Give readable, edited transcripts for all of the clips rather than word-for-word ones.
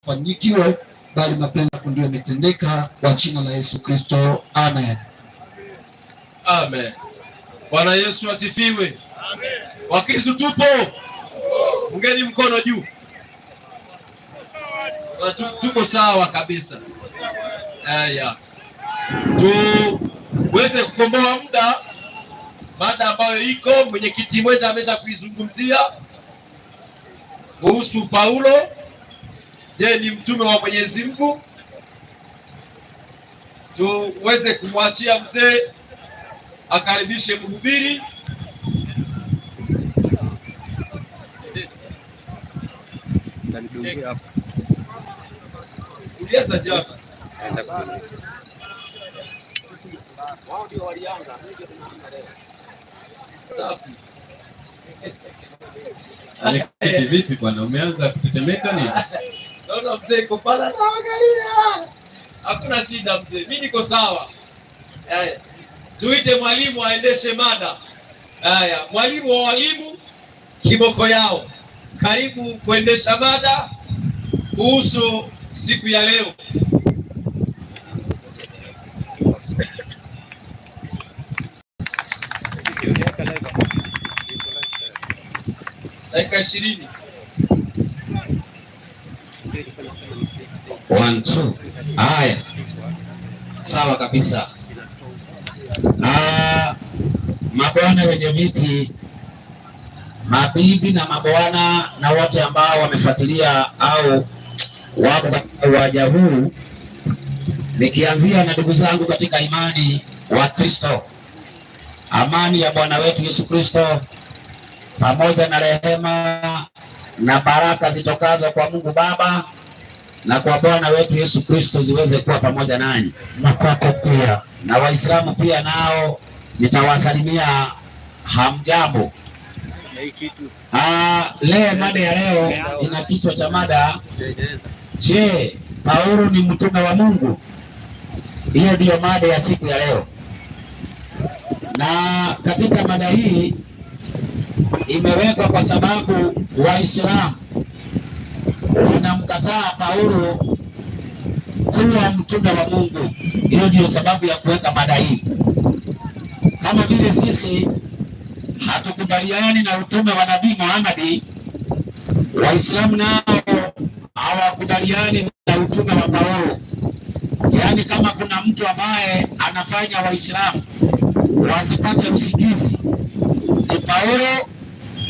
fanyikiwe, bali mapenzi yako ndio yametendeka, kwa jina la Yesu Kristo, amen. Amen. Bwana Yesu asifiwe. Amen. Wakristo tupo? Ungeni mkono juu. Tuko sawa kabisa. Haya. Tuweze kukomboa muda, mada ambayo iko mwenyekiti mwenza amesha kuizungumzia kuhusu Paulo. Je, ni mtume wa Mwenyezi Mungu? Tuweze kumwachia mzee akaribishe mhubiri. Ulianza jana. Wao ndio walianza, sisi ndio tunaanza leo. Safi. Vipi bwana, umeanza kutetemeka nini? Naona mzee uko pala naangalia. Hakuna shida mzee, mimi niko sawa. Haya. Tuite mwalimu aendeshe mada. Haya, mwalimu wa walimu kiboko yao. Karibu kuendesha mada kuhusu siku ya leo. Dakika 20. 1 2. Haya. Sawa kabisa. Mabwana wenye viti, mabibi na mabwana na wote ambao wamefuatilia au wako katika uwanja huu, nikianzia na ndugu zangu katika imani wa Kristo, amani ya Bwana wetu Yesu Kristo pamoja na rehema na baraka zitokazo kwa Mungu Baba na kwa Bwana wetu Yesu Kristo ziweze kuwa pamoja nanyi na kwako pia. Na Waislamu pia nao nitawasalimia hamjambo. Leo mada ya leo ina kichwa cha mada, je, Paulo ni mtume wa Mungu? Hiyo ndiyo mada ya siku ya leo. Na katika mada hii imewekwa kwa sababu Waislamu wanamkataa Paulo kuwa mtume wa Mungu. Hiyo ndio sababu ya kuweka mada hii. Kama vile sisi hatukubaliani na utume wa Nabii Muhammad, Waislamu nao hawakubaliani na utume wa Paulo. Yaani kama kuna mtu ambaye anafanya Waislamu wasipate usingizi ni Paulo,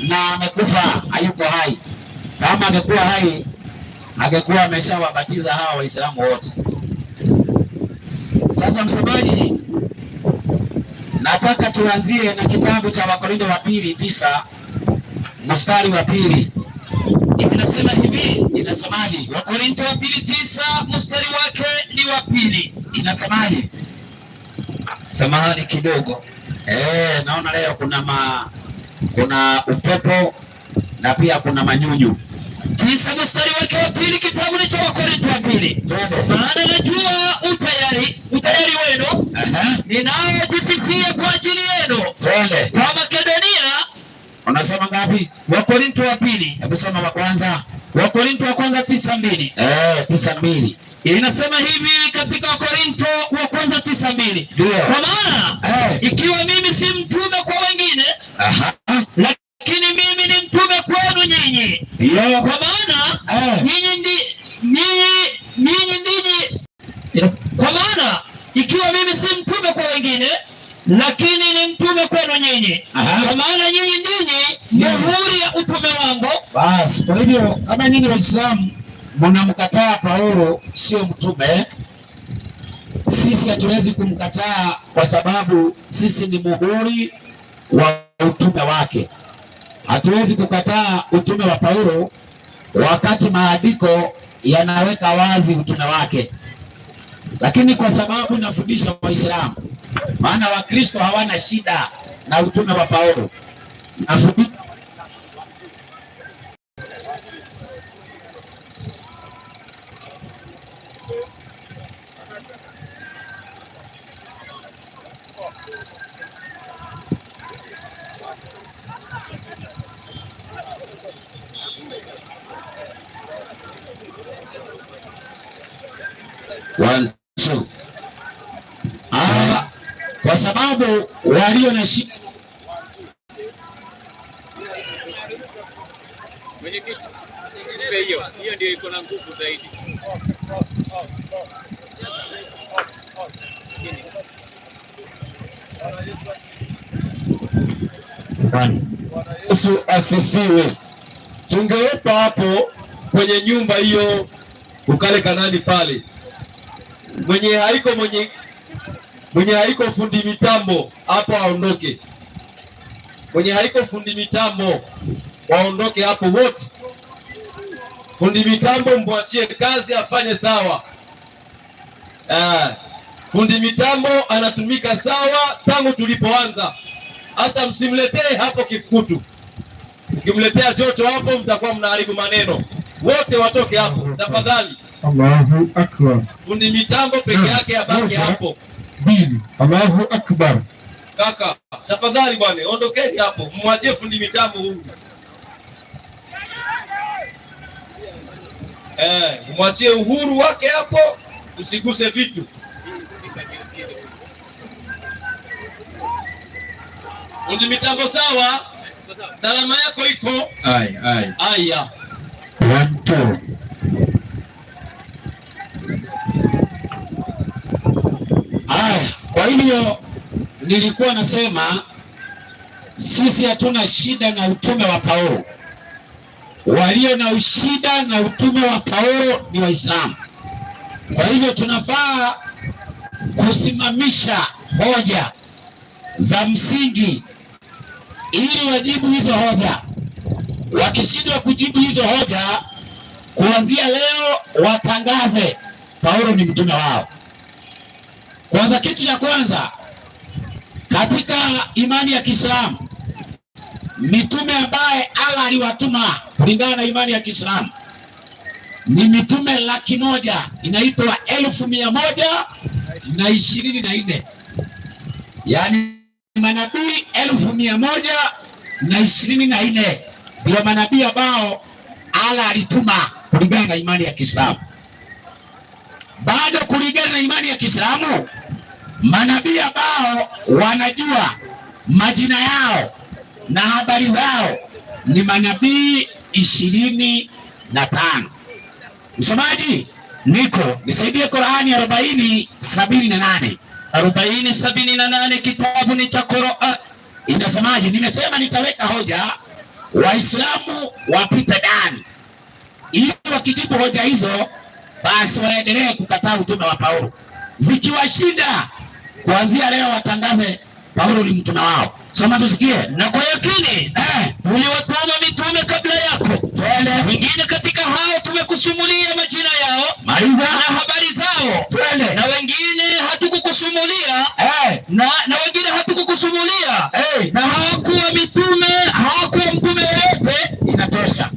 na amekufa, hayuko hai. Kama angekuwa hai angekuwa ameshawabatiza hawa Waislamu wote. Sasa msomaji, nataka tuanzie na kitabu cha Wakorintho wa pili 9 mstari wa 2. Inasema hivi, inasemaje? Wakorintho wa pili 9 mstari wake ni wa 2. Inasemaje? Samahani kidogo. Naona leo kuna upepo na pia kuna manyunyu. 9 mstari wake wa 2, kitabu ni cha Wakorintho wa pili. Maana najua utayari wenu ninaojisifia kwa ajili yenu kwa Makedonia. Unasema ngapi? Wakorintho wa pili. Hebu soma wa kwanza. Wakorintho wa kwanza 9:2. 9:2. Inasema hivi katika Wakorintho wa kwanza 9:2. Kwa maana ikiwa mimi si mtume kwa wengine, lakini mimi ni mtume kwenu nyinyi. Kwa maana kwa maana ikiwa mimi si mtume kwa wengine, lakini ni mtume kwenu nyinyi. Kwa maana nyinyi ndinyi muhuri ya utume wangu. Basi kwa hivyo kama nyinyi Waislamu mnamkataa Paulo sio mtume, sisi hatuwezi kumkataa kwa sababu sisi ni muhuri wa utume wake. Hatuwezi kukataa utume wa Paulo wakati maandiko yanaweka wazi utume wake. Lakini kwa sababu nafundisha Waislamu, maana Wakristo hawana shida na utume wa Paulo, nafundisha 1 2. Kwa sababu walio na shida mwenyekiti, hiyo ndio iko na nguvu zaidi. Yesu asifiwe. Tungewepa hapo kwenye nyumba hiyo ukale Kanani pale, mwenye haiko fundi mitambo hapo aondoke. Mwenye haiko fundi mitambo waondoke hapo wote. Fundi mitambo mwachie kazi afanye sawa. Fundi mitambo anatumika sawa tangu tulipoanza. Asa msimletee hapo kifukutu. Ukimletea joto hapo mtakuwa mnaharibu maneno. Wote watoke hapo tafadhali. Allahu akbar. Fundi mitambo peke yake abaki hapo. Bili. Allahu akbar. Kaka, tafadhali bwana, ondokeni hapo. Mwachie fundi mitambo huyu. Mwachie uhuru wake hapo, usiguse vitu. Fundi mitambo sawa? Salama yako iko? Aya. 1 2. Kwa hivyo nilikuwa nasema sisi hatuna shida na utume wa Paulo. Walio na shida na utume wa Paulo ni Waislamu. Kwa hivyo tunafaa kusimamisha hoja za msingi ili wajibu hizo hoja. Wakishindwa kujibu hizo hoja, kuanzia leo watangaze Paulo ni mtume wao. Kwanza, kitu cha kwanza katika imani ya Kiislamu, mitume ambaye Allah aliwatuma kulingana na imani ya Kiislamu ni mitume 100,000, inaitwa 1124. Yaani manabii 1124 ndio manabii ambao Allah alituma kulingana na imani ya Kiislamu. Bado kulingana na imani ya Kiislamu, manabii ambao wanajua majina yao na habari zao ni manabii 25. Msomaji niko nisaidie Qur'ani 40:78. 40:78 kitabu ni cha Qur'an. Inasemaje? Nimesema nitaweka hoja, Waislamu wapite ndani. Ili wakijibu hoja hizo, basi waendelee kukataa utume wa Paulo. Zikiwashinda, kuanzia leo watangaze Paulo ni mtume wao. Soma tusikie. Na kwa yakini uliwatuma mitume kabla yako, wengine katika hao tumekusimulia majina yao, maliza, na habari zao, na wengine hatukukusimulia, na wengine hatukukusimulia, na hawakuwa mtume yote. Inatosha.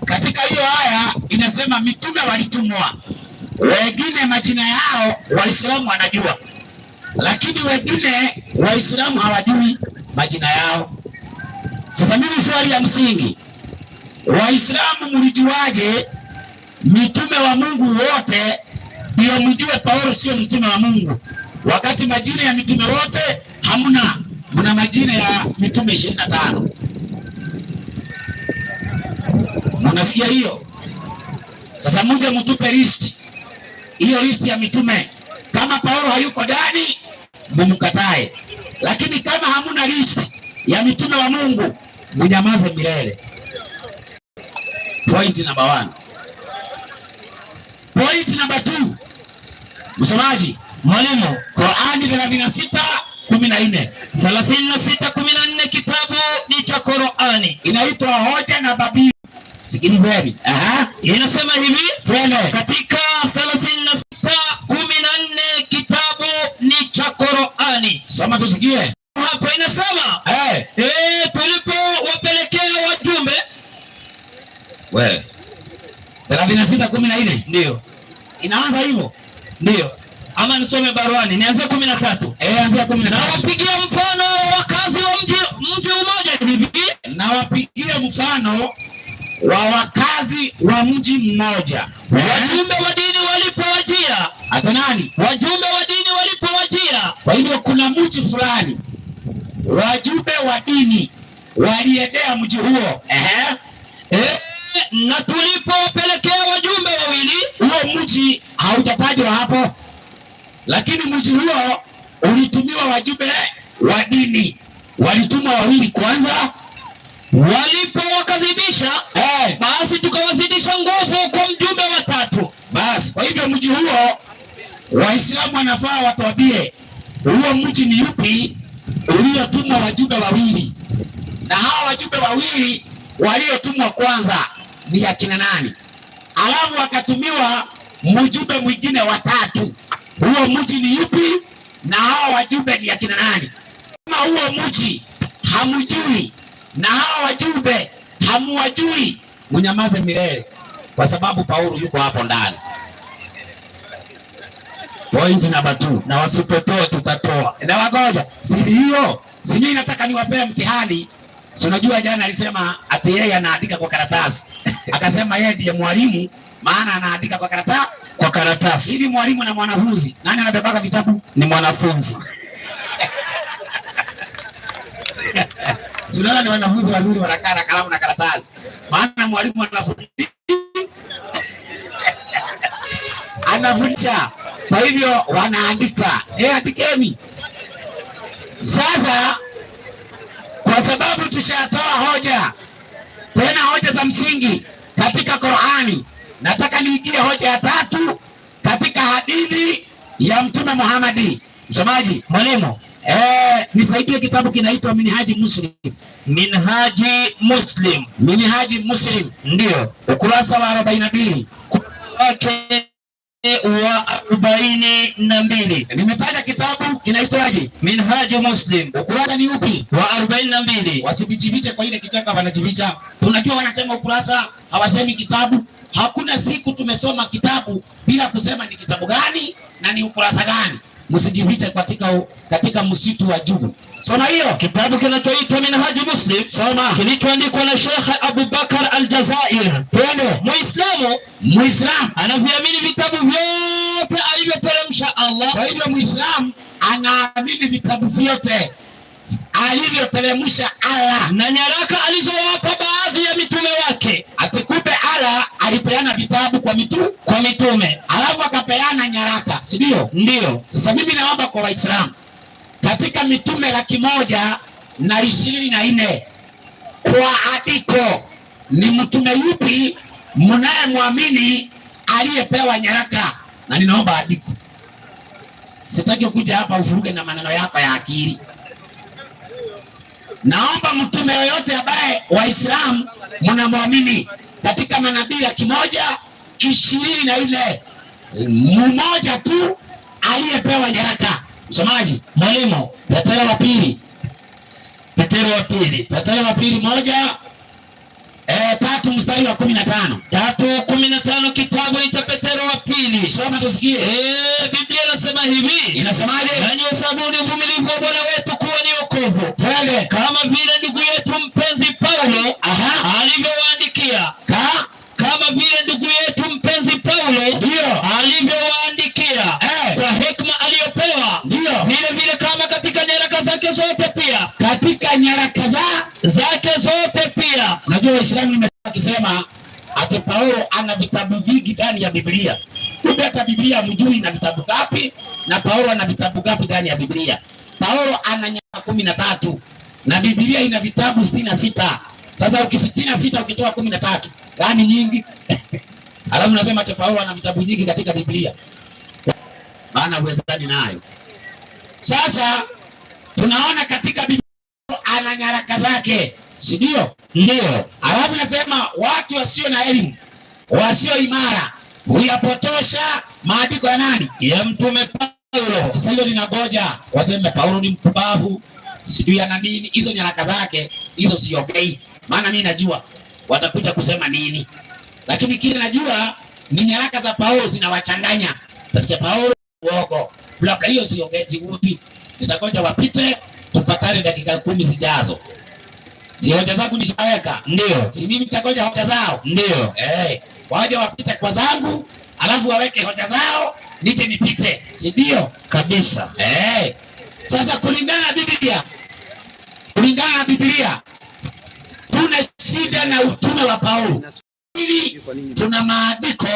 Katika hiyo aya inasema mitume walitumwa, wengine majina yao Waislamu wanajua, lakini wengine Waislamu hawajui majina yao. Sasa mimi swali ya msingi, Waislamu mlijuaje mitume wa Mungu wote ndio mjue Paulo sio mtume wa Mungu, wakati majina ya mitume wote hamuna? Mna majina ya mitume 25. Unasikia hiyo? Sasa mje mtupe listi. Hiyo listi ya mitume. Kama Paulo hayuko ndani, mumkatae. Lakini kama hamuna listi ya mitume wa Mungu, mnyamaze milele. Point number 1. Point number 2. Msomaji, mwalimu, Qur'ani 36:14. 36:14 kitabu ni cha Qur'ani. Inaitwa hoja na babii. Sikilizeni. Inasema hivi, katika 36:14 kitabu ni cha Qur'ani. Soma tusikie. Hapo inasema tulipo wapelekea wajumbe. 36:14 ndio. Inaanza hivyo. Ndio. Ama nisome baruani, nianze 13. Anza 13. Na wapigia mfano wakazi wa mji mmoja hivi. Na wapigia mfano wa wakazi wa mji mmoja. Wajumbe wa dini walipowajia, Ati nani? Wajumbe wa dini walipowajia. Kwa hivyo kuna mji fulani wajumbe wa dini waliendea mji huo. Na tulipopelekea wajumbe wawili, huo mji haujatajwa hapo, lakini mji huo ulitumiwa wajumbe wa dini. Walitumwa wawili kwanza, walipowakadhibisha basi tukawazidisha nguvu kwa mjumbe wa tatu. Basi kwa hivyo mji huo Waislamu wanafaa watuambie huo mji ni yupi uliotumwa wajumbe wawili, na hawa wajumbe wawili waliotumwa kwanza ni akina nani, alafu wakatumiwa mjumbe mwingine wa tatu, huo mji ni yupi na hawa wajumbe ni akina nani? Kama huo mji hamujui na hawa wajumbe hamuwajui, mnyamaze milele, kwa sababu Paulo yuko hapo ndani. Point number 2. Na wasipotoa tutatoa. Na wagoja. Siri hiyo. Si mimi nataka niwapee mtihani. Si unajua jana alisema ati yeye anaandika kwa karatasi. Akasema yeye ndiye mwalimu maana anaandika kwa karatasi. Hivi mwalimu na mwanafunzi, nani anabebaka vitabu? Ni mwanafunzi. Si unaona ni wanafunzi wazuri wanakaa na kalamu na karatasi. Maana mwalimu anafundisha. Kwa hivyo wanaandika. Andikeni. Sasa kwa sababu tushatoa hoja, tena hoja za msingi katika Qur'ani, nataka niingie hoja ya tatu katika hadithi ya Mtume Muhammad. Msomaji, mwalimu, nisaidie kitabu kinaitwa Minhaji Muslim. Minhaji Muslim. Ndio. Ukurasa wa 42. Wa 42. Nimetaja kitabu kinaitwaje? Minhaji Muslim. Ukurasa ni upi? Wa 42. Wasibijibiche kwa ile kichaka wanajibicha. Tunajua wanasema ukurasa, hawasemi kitabu. Hakuna siku tumesoma kitabu bila kusema ni kitabu gani na ni ukurasa gani. Msijibiche katika msitu wa juu. Soma hiyo kitabu kinachoitwa Minhaji Muslim. Soma. Kilichoandikwa na Sheikh Abu Bakar Al-Jazair. Twende. Muislamu anaviamini vitabu vyote alivyoteremsha Allah. Kwa hivyo Muislamu anaamini vitabu vyote alivyoteremsha Allah na nyaraka alizowapa baadhi ya mitume wake. Atikupe Allah alipeana vitabu kwa mitume, alafu akapeana nyaraka, si ndio? Ndio. Sasa mimi naomba kwa Waislamu, katika mitume 124 kwa andiko, ni mtume yupi mnayemwamini aliyepewa nyaraka? Na ninaomba andiko. Sitaki kuja hapa ufuruge na maneno yako ya akili. Naomba mtume yoyote ambaye Waislamu mnamwamini katika manabii 124, mmoja tu aliyepewa nyaraka. Msomaji, mwalimu, Petero wa pili 1:3 mstari wa 15. 3:15 kitabu cha Petero wa pili. Soma tusikie. Biblia inasema hivi. Inasemaje? Nanyi hesabuni uvumilivu wa Bwana wetu kuwa ni wokovu. Twende. Kama vile ndugu yetu mpenzi Paulo alivyowaandikia. Kama vile ndugu yetu mpenzi Paulo alivyowaandikia kwa hekima aliyopewa. Ndio. Vile kama katika nyaraka zake zote pia. Katika nyaraka zake zote pia. Unajua Waislamu nimesema ati Paulo ana vitabu vingi ndani ya Biblia. Kumbe hata Biblia mjui ina vitabu ngapi na Paulo ana vitabu ngapi ndani ya Biblia. Paulo ana nyaraka 13 na Biblia ina vitabu 66. Sasa 66 ukitoa 13, gani nyingi? Alafu unasema ati Paulo ana vitabu nyingi katika Biblia. Maana uwezani nayo. Sasa tunaona katika Biblia ana nyaraka zake, si ndio? Ndio. Alafu nasema watu wasio na elimu, wasio imara huyapotosha maandiko ya nani? Ya mtume Paulo. Sasa hilo linagoja waseme Paulo ni mpumbavu, sijui ana nini. Hizo nyaraka zake hizo si okay. Maana mimi najua watakuja kusema nini, lakini kile najua ni nyaraka za Paulo zinawachanganya. Nasikia Paulo uogo, labda hiyo si okay, zivuti. Nitakoja wapite tupatane dakika 10 zijazo. Si hoja zangu nishaweka? Ndio. Si mimi nitakoja hoja zao? Ndio. Waje wapite kwa zangu, alafu waweke hoja zao, nije nipite, si ndio? Kabisa. Sasa kulingana na Biblia tuna shida na utume wa Paulo. Ili tuna maandiko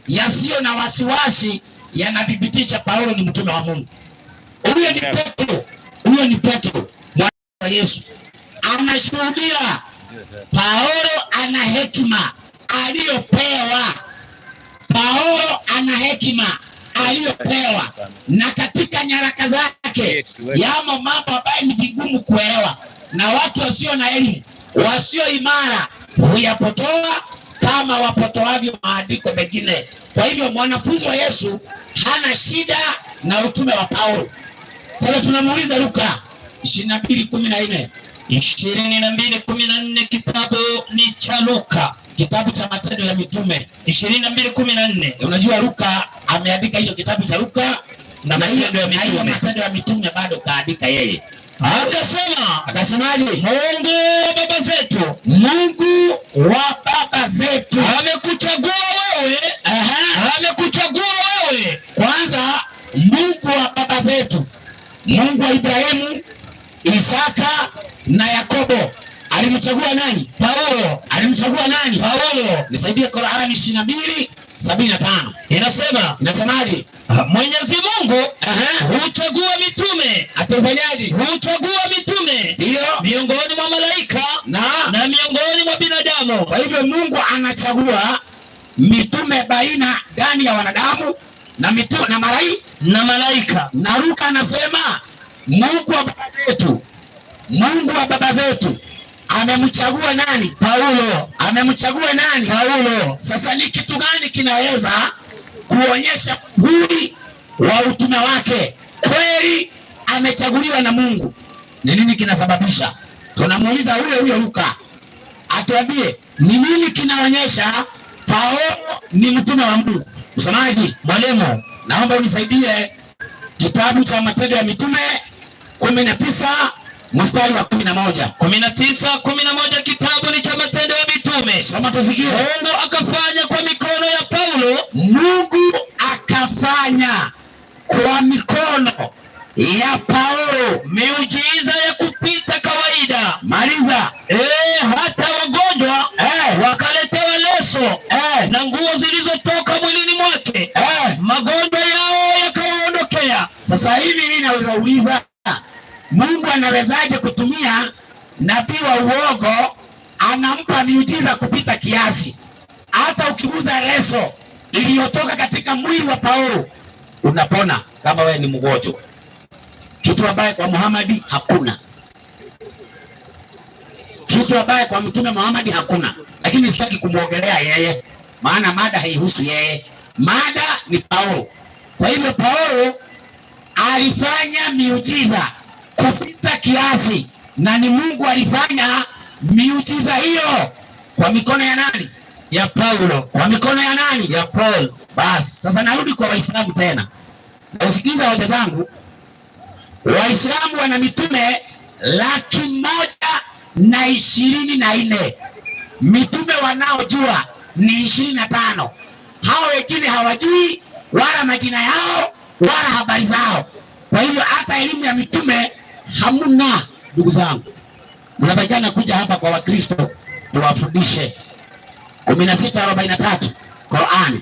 yasiyo na wasiwasi yanadhibitisha Paulo ni mtume wa Mungu. Huyo ni Petro mwana wa Yesu. Anashuhudia Paulo ana hekima aliyopewa. Na katika nyaraka zake yamo mambo ambayo ni vigumu kuelewa, na watu wasio na elimu, wasio imara huyapotoa kama wapotoavyo maandiko mengine. Kwa hivyo mwanafunzi wa Yesu hana shida na utume wa Paulo. Sasa tunamuuliza Luka 22:14. 22:14 kitabu ni cha Luka, kitabu cha Matendo ya Mitume 22:14. Unajua Luka ameandika hiyo kitabu cha Luka na Matendo ya Mitume bado kaandika yeye. Akasemaje? Mungu wa baba zetu amekuchagua wewe. Kwanza Mungu wa baba zetu, Mungu wa Ibrahimu, Isaka na Yakobo alimchagua nani? Paulo. Nisaidie Qur'ani 22:75. Inasemaje? Mwenyezi Mungu huchagua mitume. Atafanyaje? Huchagua mitume ndio miongoni mwa malaika na miongoni mwa binadamu. Kwa hivyo Mungu anachagua mitume baina ndani ya wanadamu na mitume na malaika. Na Luka anasema Mungu wa baba zetu amemchagua nani? Paulo. Sasa ni kitu gani kinaweza kuonyesha uhuru wa utume wake? Kweli amechaguliwa na Mungu. Ni nini kinasababisha? Tunamuuliza huyo Luka atuambie ni nini kinaonyesha Paulo ni mtume wa Mungu. Msomaji, mwalimu, naomba unisaidie kitabu cha Matendo ya Mitume 19 mstari wa 11. 19:11 kitabu ni cha Matendo ya Mitume. Soma tusikie. Mungu akafanya kwa mikono ya Paulo. Mungu akafanya kwa mikono ya Paulo miujiza ya kupita kawaida. Maliza. Hata wagonjwa wakaletewa leso na nguo zilizotoka mwilini mwake. Magonjwa yao yakawaondokea. Sasa hivi mimi naweza uliza, Mungu anawezaje kutumia nabii wa uongo anampa miujiza kupita kiasi? Hata ukiguza leso iliyotoka katika mwili wa Paulo unapona kama wewe ni mgonjwa, kitu ambaye kwa Muhammad hakuna, kitu ambaye kwa mtume Muhammad hakuna. Lakini sitaki kumwogelea yeye, maana mada haihusu yeye, mada ni Paulo. Kwa hivyo Paulo alifanya miujiza kupita kiasi, na ni Mungu alifanya miujiza hiyo kwa mikono ya nani? Ya Paulo. Kwa mikono ya nani? Ya Paulo. Basi sasa narudi kwa Waislamu tena, na usikiliza hoja zangu. Waislamu wana mitume 124,000. Mitume wanaojua ni 25. Hao wengine hawajui wala majina yao wala habari zao. Kwa hivyo hata elimu ya mitume hamuna. Ndugu zangu, mnatakana kuja hapa kwa Wakristo tuwafundishe. 16:43 Qur'ani.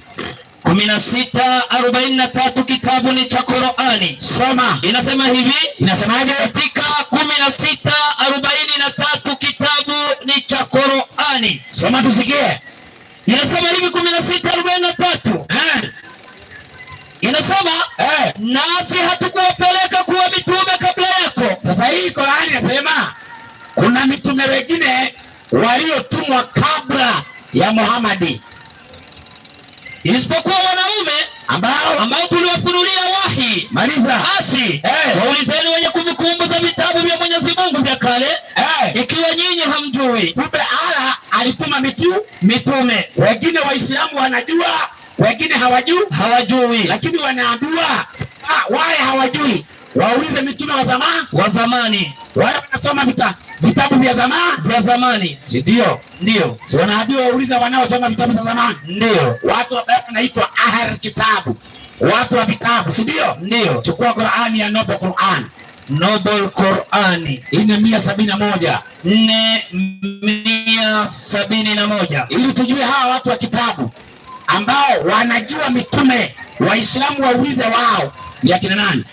16:43 kitabu ni cha Qur'ani. Soma. Inasema hivi. Inasemaje? Katika 16:43 kitabu ni cha Qur'ani. Soma tusikie. Inasema hivi 16:43. Inasema nasi hatukuwapeleka kuwa mitume kabla yako. Sasa hii Qur'ani inasema kuna mitume wengine waliotumwa kabla ya Muhammad, isipokuwa wanaume ambao tuliwafunulia wahi. Maliza. Basi waulizeni wenye kumbukumbu za vitabu vya Mwenyezi Mungu vya kale ikiwa nyinyi hamjui. Kumbe Allah alituma mitume. Wengine Waislamu wanajua, wengine hawajui, lakini wanaambiwa wale hawajui waulize mitume wa zamani. Wale wanasoma vitabu vya zamani, si ndio? Ndio. Si wanaambiwa waulize wanaosoma vitabu za zamani? Ndio. Watu ambao wanaitwa ahlul kitabu. watu wa vitabu, si ndio? Ndio. Chukua Qur'ani ya Noble Qur'an. Noble Qur'ani 471. 471. Ili tujue hawa watu wa kitabu ambao wanajua mitume, Waislamu waulize wao ni akina nani?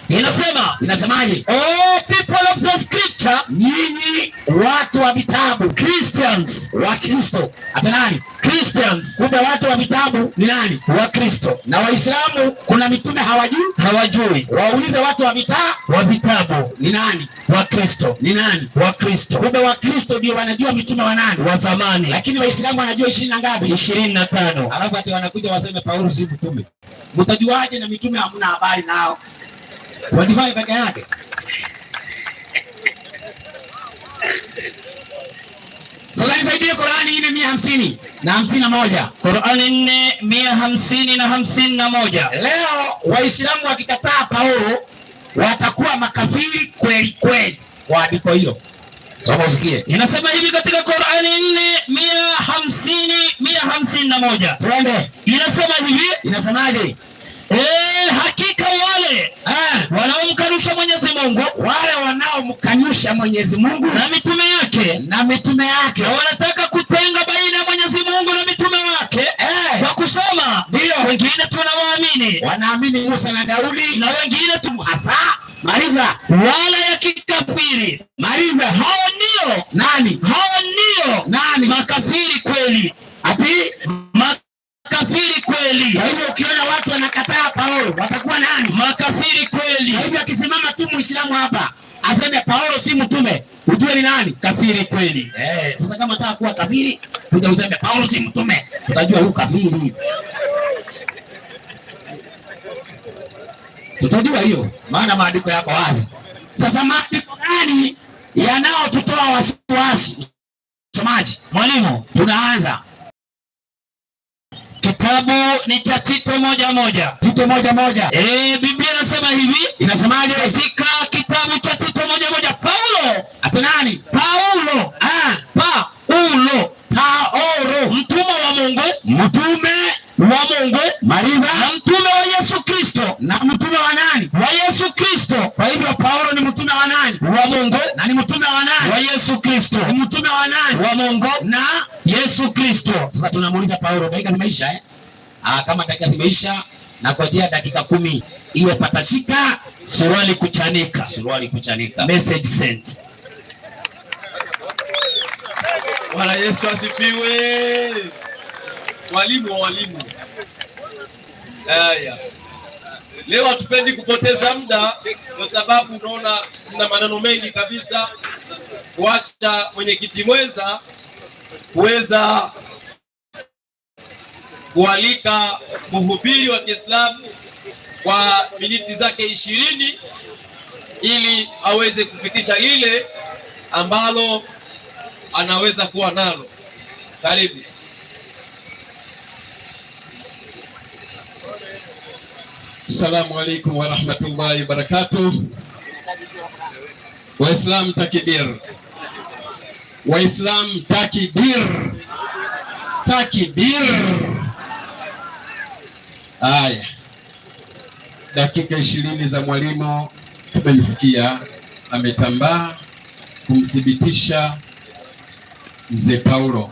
Inasemaje? Oh, people of the scripture, nyinyi watu wa vitabu, Christians, wa Kristo. Hata nani? Christians. Kumbe watu wa vitabu ni nani? Wa Kristo. Na Waislamu kuna mitume hawajui. Waulize watu wa vitabu ni nani? Wa Kristo. Ni nani? Wa Kristo. Kumbe wa Kristo ndio wanajua mitume wa nani? Wa zamani. Lakini Waislamu wanajua 20 na ngapi? 25. Alafu ati wanakuja waseme Paulo si mtume. Mtajuaje na mitume hamna habari nao? Wadivai peke yake. Sasa nisaidie Qur'ani 450 na 51. Qur'ani 450 na 51. Leo Waislamu wakikataa Paulo watakuwa makafiri kweli kweli. Kwa andiko hilo. Soma usikie. Inasema hivi katika Qur'ani 450 151. Twende. Inasema hivi. Inasemaje? Hakika wale wanaomkanusha Mwenyezi Mungu, wale wanaomkanusha Mwenyezi Mungu na mitume yake, na wanataka kutenga baina ya Mwenyezi Mungu na mitume wake, kwa kusema ndio wengine tunawaamini, wanaamini Musa na Daudi, na wengine hasa maliza wala ya kikafiri. Maliza. Hao ndio nani? Makafiri kweli. Ati makafiri kweli. Kwa hivyo ukiona watu wanakataa Paulo, watakuwa nani? Makafiri kweli. Kwa hivyo akisimama tu Muislamu hapa aseme Paulo si mtume, ujue ni nani? Kafiri kweli. Sasa kama unataka kuwa kafiri, kuja useme Paulo si mtume, utajua huyu kafiri. Tutajua hiyo, maana maandiko yako wazi. Sasa maandiko gani yanayotutoa wasiwasi? Msomaji, mwalimu, tunaanza. Kitabu ni cha Tito 1:1. Tito 1:1. Biblia inasema hivi. Inasemaje? Katika kitabu cha Tito 1:1, Paulo. Ati nani? Paulo. Paulo. Mtume wa Mungu. Maliza. Na mtume wa Yesu Kristo. Na mtume wa nani? Wa Yesu Kristo. Kwa hivyo Paulo ni mtume wa nani? Wa Mungu. Na ni mtume wa nani? Wa Yesu Kristo. Ni mtume wa nani? Wa Mungu na Yesu Kristo. Sasa tunamuuliza Paulo, dakika zimeisha kama dakika zimeisha, na kujia dakika 10 iwe patashika, suruali kuchanika. Message sent. Bwana Yesu asifiwe. Walimu wa walimu. Haya. Leo hatupendi kupoteza muda kwa sababu unaona sina maneno mengi kabisa. Kuacha mwenyekiti mwenza kuweza kualika mhubiri wa Kiislamu kwa miniti zake 20 ili aweze kufikisha lile ambalo anaweza kuwa nalo. Karibu. Assalamu alaikum wa rahmatullahi wa barakatuh. Waislamu takbir. Waislamu takbir. Haya. Dakika 20 za mwalimu tumemsikia ametambaa kumthibitisha mzee Paulo.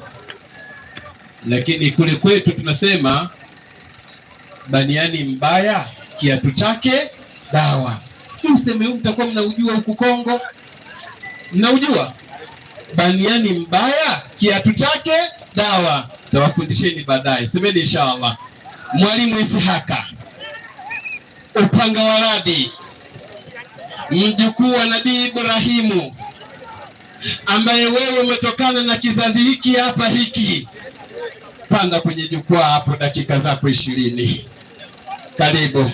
Lakini kule kwetu tunasema baniani mbaya kiatu chake dawa. Sio useme huu mtakuwa mnaujua huku Kongo. Mnaujua? Baniani mbaya kiatu chake dawa. Tawafundisheni baadaye. Semeni inshallah. Mwalimu Isihaka upanga wa radi, mjukuu wa Nabii Ibrahimu, ambaye wewe umetokana na kizazi hiki hapa hiki. Panda kwenye jukwaa hapo, dakika zako 20. Karibu.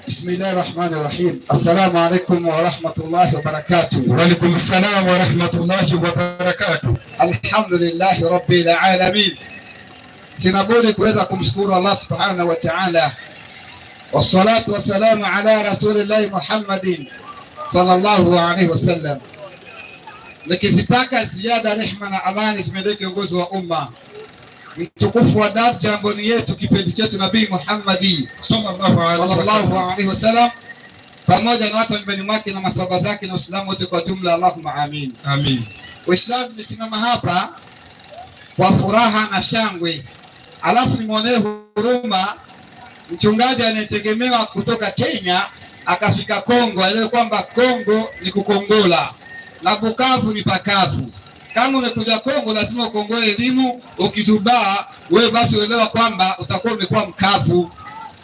Bismillahirrahmanirrahim. Assalamu alaikum wa rahmatullahi wa barakatuh. Wa alaikum assalam wa rahmatullahi wa barakatuh. Alhamdulillahi rabbil alamin. Sina budi kuweza kumshukuru Allah subhanahu wa ta'ala. Wassalatu wassalamu ala rasulillahi Muhammadin sallallahu alaihi wasallam. Nikizitaka ziada rehma na amani zimendeke kiongozi wa umma mtukufu wa daraja mboni yetu kipenzi chetu Nabii Muhammad sallallahu alaihi wasallam, pamoja na watu nyumbani mwake na masahaba zake na Uislamu wote kwa jumla. Allahumma amin. Amin. Waislamu, nimesimama hapa kwa furaha na shangwe, alafu nimwonee huruma mchungaji anayetegemewa kutoka Kenya akafika Kongo, aelewe kwamba Kongo ni kukongola na Bukavu ni pakavu. Kama umekuja Kongo lazima ukongoe elimu, ukizubaa wewe basi uelewa kwamba utakuwa umekuwa mkavu.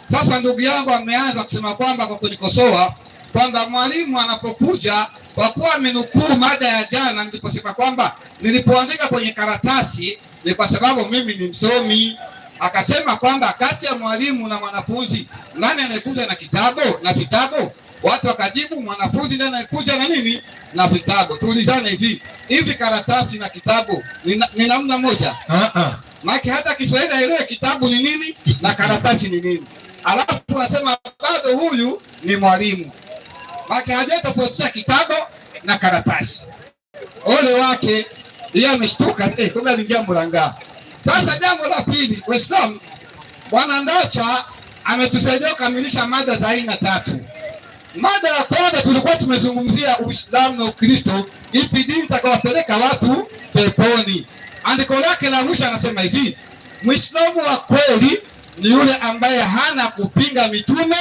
Sasa ndugu yangu ameanza kusema kwamba kwa kunikosoa kwamba mwalimu anapokuja, kwa kuwa amenukuu mada ya jana niliposema kwamba nilipoandika kwenye karatasi ni kwa sababu mimi ni msomi. Akasema kwamba kati ya mwalimu na mwanafunzi nani anayekuja na kitabu na vitabu? Watu wakajibu mwanafunzi ndiye anayekuja na nini? Na vitabu. Tuulizane hivi karatasi na kitabu ni namna moja? Maana hata Kiswahili haelewi kitabu ni nini na karatasi ni nini. Alafu anasema bado huyu ni mwalimu. Maana hajatofautisha kitabu na karatasi. Ole wake, yeye ameshtuka, kumbe aliingia mlanga. Sasa jambo la pili, Waislamu, Bwana Ndacha ametusaidia kukamilisha mada za aina 3. Mada ya kwanza tulikuwa tumezungumzia Uislamu na Ukristo, ipi dini itakayowapeleka watu peponi. Andiko lake la mwisho anasema hivi: Muislamu wa kweli ni yule ambaye hana kupinga mitume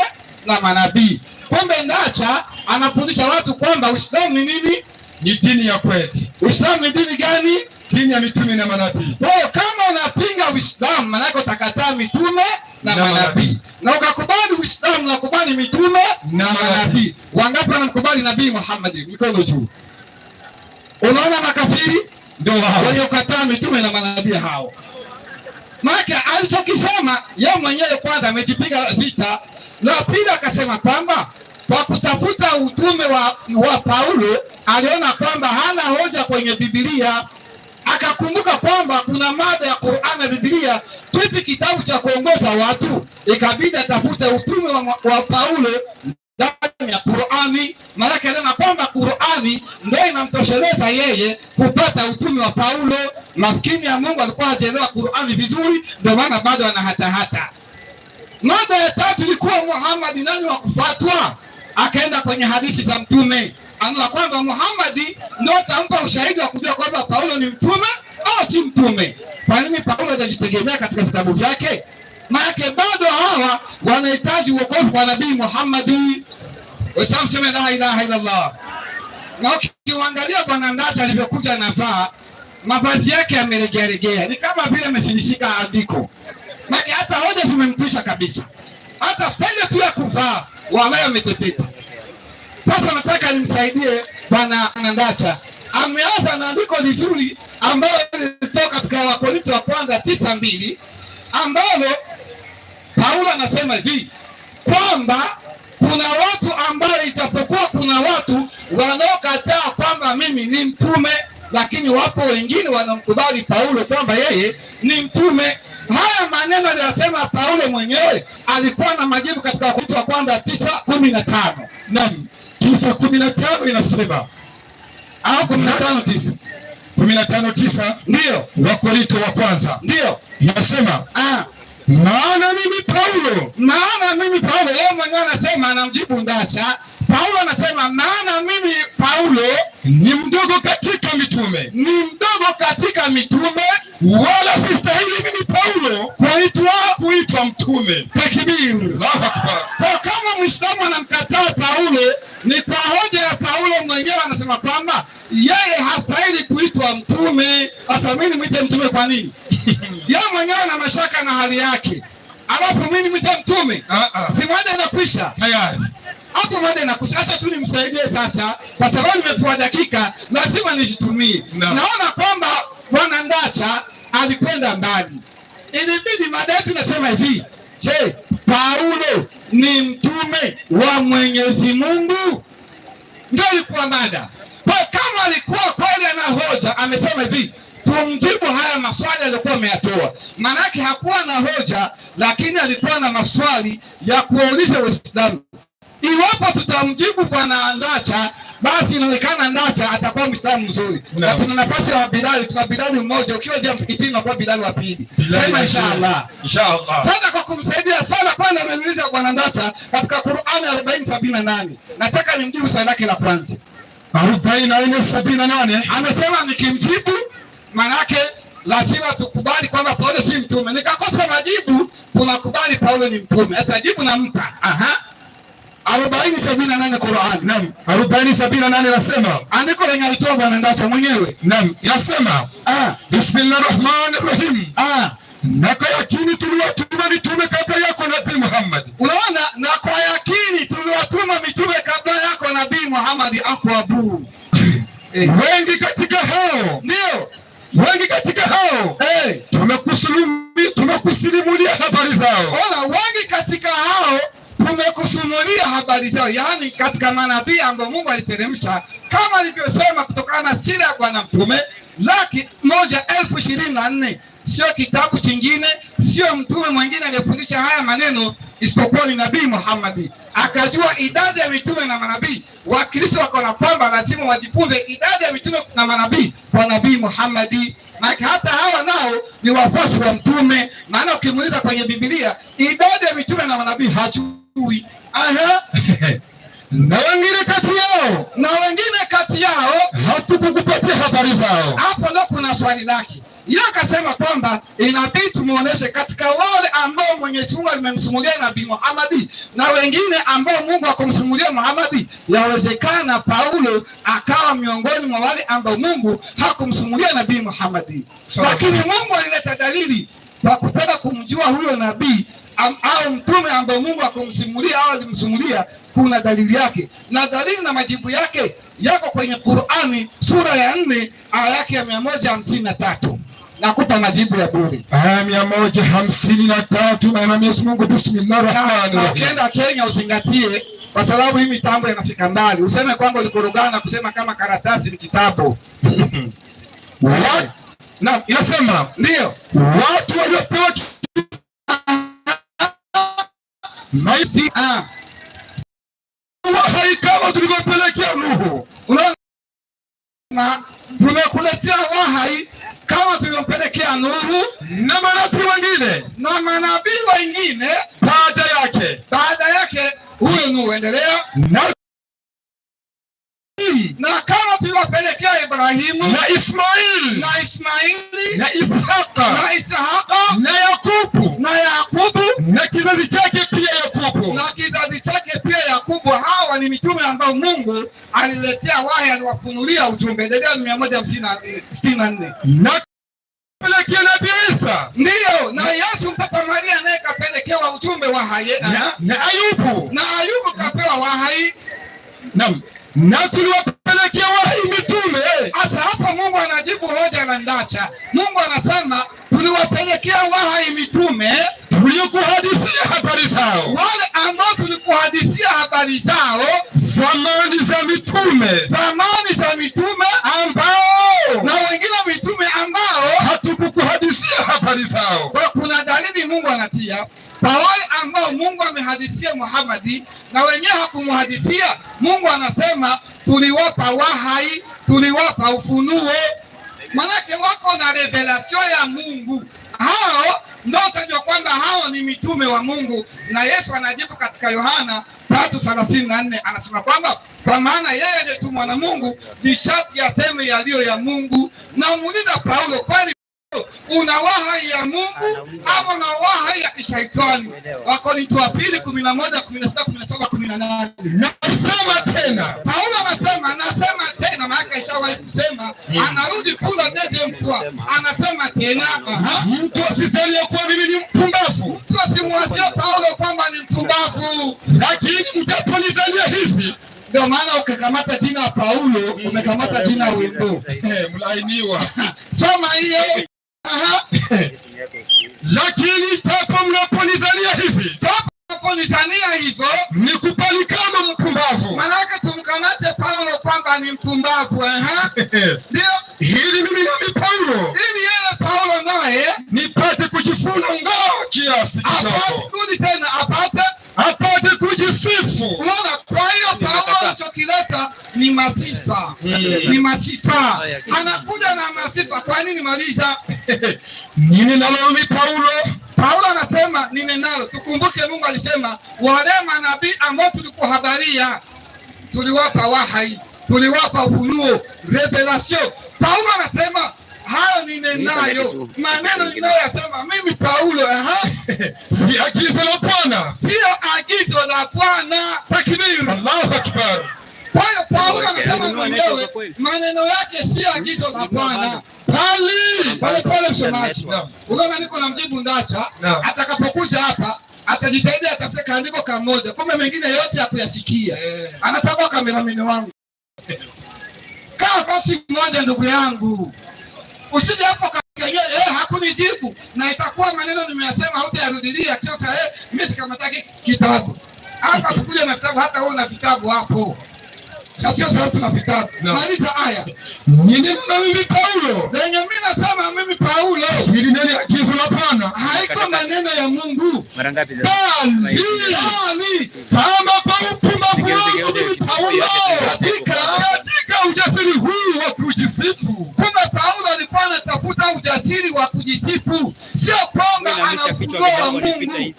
na manabii. Kumbe Ndacha anafundisha watu kwamba Uislamu ni nini? Ni dini ya kweli. Uislamu ni dini gani? Dini ya mitume na manabii. Kwa hiyo kama unapinga Uislamu, maana yake utakataa mitume na manabii. Na ukakubali Uislamu na kubali mitume na manabii. Wangapi wanamkubali Nabii Muhammad? Mikono juu. Unaona makafiri ndio hao wenye kukataa mitume na manabii hao. Maana alichokisema yeye mwenyewe kwanza amejipiga vita, na pili akasema kwamba kwa kutafuta utume wa Paulo aliona kwamba hana hoja kwenye Biblia. Akakumbuka kwamba kuna mada ya Qur'an na Biblia, kipi kitabu cha kuongoza watu? Ikabidi atafute utume wa Paulo ndani ya Qur'ani. Maana aliona kwamba Qur'ani ndio inamtosheleza yeye kupata utume wa Paulo. Maskini ya Mungu alikuwa hajaelewa Qur'ani vizuri, ndio maana bado anahatahata. Mada ya 3 ilikuwa Muhammad nani wa kufuatwa? Akaenda kwenye hadithi za mtume. Anaona kwamba Muhammad ndio atampa ushahidi wa kujua kwamba Paulo ni mtume au si mtume. Kwa nini Paulo hajitegemea katika vitabu vyake? Maana bado hawa wanahitaji wokovu kwa Nabii Muhammad. Waislamu sema la ilaha illa Allah. Na ukiangalia Bwana Ndacha alivyokuja anavaa, mavazi yake yamelegea, ni kama vile amefinisika andiko. Maana hata hoja zimemkwisha kabisa. Hata staili tu ya kuvaa wala ametepeta. Sasa nataka nimsaidie Bwana Ndacha. Ameanza na andiko vizuri ambalo lilitoka katika Wakorintho wa kwanza 9:2 ambalo Paulo anasema hivi kwamba kuna watu ambao itapokuwa kuna watu wanaokataa kwamba mimi ni mtume, lakini wapo wengine wanamkubali Paulo kwamba yeye ni mtume. Haya maneno aliyosema Paulo mwenyewe alikuwa na majibu katika Wakorintho wa kwanza 9:15. Naam, 9:15 inasema au 15:9. 15:9 ndio Wakorintho wa kwanza ndio inasema maana mimi Paulo, yeye mwenyewe anasema, anamjibu Ndacha. Paulo anasema maana mimi Paulo ni mdogo katika mitume, wala sistahili mimi Paulo kuitwa mtume. Takbir, Allahu Akbar. Kwa kama Muislamu anamkataa Paulo, ni kwa hoja ya Paulo mwenyewe anasema kwamba yeye hastahili kuitwa mtume. Sasa mimi mwite mtume kwa nini? Yeye mwenyewe ana mashaka na hali yake, alafu mimi mwite mtume? Si mada inakwisha tayari hapo, mada inakwisha. Hata tu nimsaidie sasa, kwa sababu nimepewa dakika, lazima nijitumie. Naona kwamba Bwana Ndacha alikwenda mbali. Ilibidi mada yetu nasema hivi: je, Paulo ni mtume wa Mwenyezi Mungu? Ndio ilikuwa mada. Kwa kama alikuwa kweli ana hoja, amesema hivi, tumjibu haya maswali aliyokuwa ameyatoa. Maana yake hakuwa na hoja, lakini alikuwa na maswali ya kuuliza Waislamu. Iwapo tutamjibu Bwana Ndacha basi inaonekana Ndacha atakuwa Muislamu mzuri. Na tuna nafasi ya Bilali, tuna Bilali mmoja, ukiwa je msikitini unakuwa Bilali wa pili. Sema inshallah. Inshallah. Sasa kwa kumsaidia swala kwanza ameuliza bwana Ndacha katika Qur'ani 40:78. Nataka nimjibu swali lake la kwanza. 40:78 amesema nikimjibu manake lazima tukubali kwamba Paulo si mtume. Nikakosa majibu, tunakubali Paulo ni mtume. Sasa jibu nampa. 40:78 Qur'an. Naam. 40:78 nasema andiko lenye alitoa bwana Ndacha mwenyewe. Naam, yasema Bismillahirrahmanirrahim. Na kwa yakini tuliwatuma mitume kabla yako Nabii Muhammad. Unaona, na kwa yakini tuliwatuma mitume kabla yako Nabii Muhammad akwabu. Wengi katika hao. Ndio. Wengi katika hao. Tumekusimulia habari zao. Ona, wengi katika hao tumekusimulia habari zao, yaani katika manabii ambao Mungu aliteremsha kama alivyosema kutokana na sira ya bwana mtume 1,024. Sio kitabu kingine, sio mtume mwingine aliyefundisha haya maneno isipokuwa ni Nabii Muhammad. Akajua idadi ya mitume na manabii. Wakristo wako na kwamba lazima wajifunze idadi ya mitume na manabii kwa Nabii Muhammad. Na hata hawa nao ni wafuasi wa mtume, maana ukimuuliza kwenye Biblia idadi ya mitume na manabii hajui. Na wengine kati yao hatukukupatia habari zao. Hapo ndo kuna swali lake. Yeye akasema kwamba inabidi tumuoneshe katika wale ambao Mwenyezi Mungu alimemsimulia Nabii Muhammad na wengine ambao Mungu akamsimulia Muhammad, yawezekana Paulo akawa miongoni mwa wale ambao Mungu hakumsimulia Nabii Muhammad. Lakini Mungu alileta dalili kwa kutaka kumjua huyo nabii au mtume ambao Mungu akamsimulia au alimsimulia. Kuna dalili yake, na dalili na majibu yake yako kwenye Qur'ani sura ya 4 aya yake ya 153. Nakupa majibu ya bure. Aya 153 na Mwenyezi Mungu. Bismillahirrahmanirrahim. Ukienda Kenya uzingatie, kwa sababu hii mitambo inafika mbali. Useme kwamba ulikorogana kusema kama karatasi ni kitabu. Na inasema ndio watu waliopewa maisi wahai kama tulivyopelekea Nuhu. Unaona, tumekuletea wahai kama tulivyompelekea Nuhu na manabii wengine baada yake huyo Nuhu. Endelea. Na kama tuliwapelekea Ibrahimu na Ismaili na Ishaqa na Yakubu na kizazi chake pia Yakubu. Hawa ni mitume ambao Mungu aliletea wahi, aliwafunulia ujumbe. Endelea 164. Na pelekea Nabii Isa. Ndio, na Yesu mtoto Maria naye kapelekewa ujumbe wa hai. Na Ayubu kapewa wahai. Naam. Na tuliwapelekea wahi mitume. Sasa hapa Mungu anajibu hoja la Ndacha. Mungu anasema tuliwapelekea wahi mitume tuliokuhadithia habari zao. Wale ambao tulikuhadithia habari zao zamani za mitume ambao na wengine mitume ambao hatukukuhadithia habari zao. Kwa kuna dalili Mungu anatia kwa wale ambao Mungu amehadithia Muhammad na wenyewe hakumhadithia. Mungu anasema tuliwapa wahai, tuliwapa ufunuo. Manake wako na revelation ya Mungu. Hao ndio utajua kwamba hao ni mitume wa Mungu. Na Yesu anajibu katika Yohana 3:34 anasema kwamba kwa maana yeye aliyetumwa na Mungu ni sharti aseme yaliyo ya Mungu. Na muuliza Paulo, kwani una wahai ya Mungu ama na wahai ya kishaitani? Wakorintho wa 2:11-17-18. Nasema tena, Paulo anasema maana ishawahi kusema, anarudi kula ndege mkwa, anasema tena mtu asitania kuwa mimi ni mpumbavu. Mtu asimwazie Paulo kwamba ni mpumbavu. Lakini mtaponizania hivi. Ndio maana ukikamata jina la Paulo umekamata jina la wimbo. Mlainiwa. Soma hiyo. Lakini tapo mnaponizania hivi. Mnaponizania hivyo ni kupali kama mpumbavu. Maana tumkamate Paulo kwamba ni mpumbavu. Ndio. Hili mimi ni Paulo. Ili yeye Paulo naye nipate kujifuna ngao kiasi kidogo. Rudi tena apate kujisifu. Unaona, kwa hiyo Paulo alichokileta ni ni masifa. Anakuja na masifa. Kwa nini maliza? Nini nalo mimi Paulo? Paulo anasema nini nalo? Tukumbuke Mungu alisema wale manabii ambao tulikuhabaria, tuliwapa wahai, tuliwapa ufunuo, revelation. Paulo anasema hayo ninenayo, maneno ninayoyasema mimi Paulo, si agizo la Bwana, sio agizo la Bwana. Takbir, Allahu Akbar. Kwa hiyo Paulo anasema mwenyewe maneno yake si agizo la Bwana. Pale msomaji, unaona niko na mjibu Ndacha, atakapokuja hapa atajitahidi atafute kaandiko kamoja, kumbe mengine yote ya kuyasikia. Anataka kameramani wangu kaa basi moja, ndugu yangu, usije hapo kanyo hakunijibu na itakuwa maneno nimeyasema hutayarudilia. Sasa mimi sikamataki kitabu hapa, tukuje na vitabu, hata wewe una vitabu hapo. Sasa tuna vitabu. Maliza aya. Nini na mimi Paulo? Ndio mimi nasema mimi Paulo. Siri nani agizo la Bwana? Haiko maneno ya Mungu. Mara ngapi sasa? Bali kama kwa upumbavu wangu mimi Paulo katika ujasiri huu wa kujisifu. Kumbe Paulo alikuwa anatafuta ujasiri wa kujisifu, sio kwamba anafunua Mungu.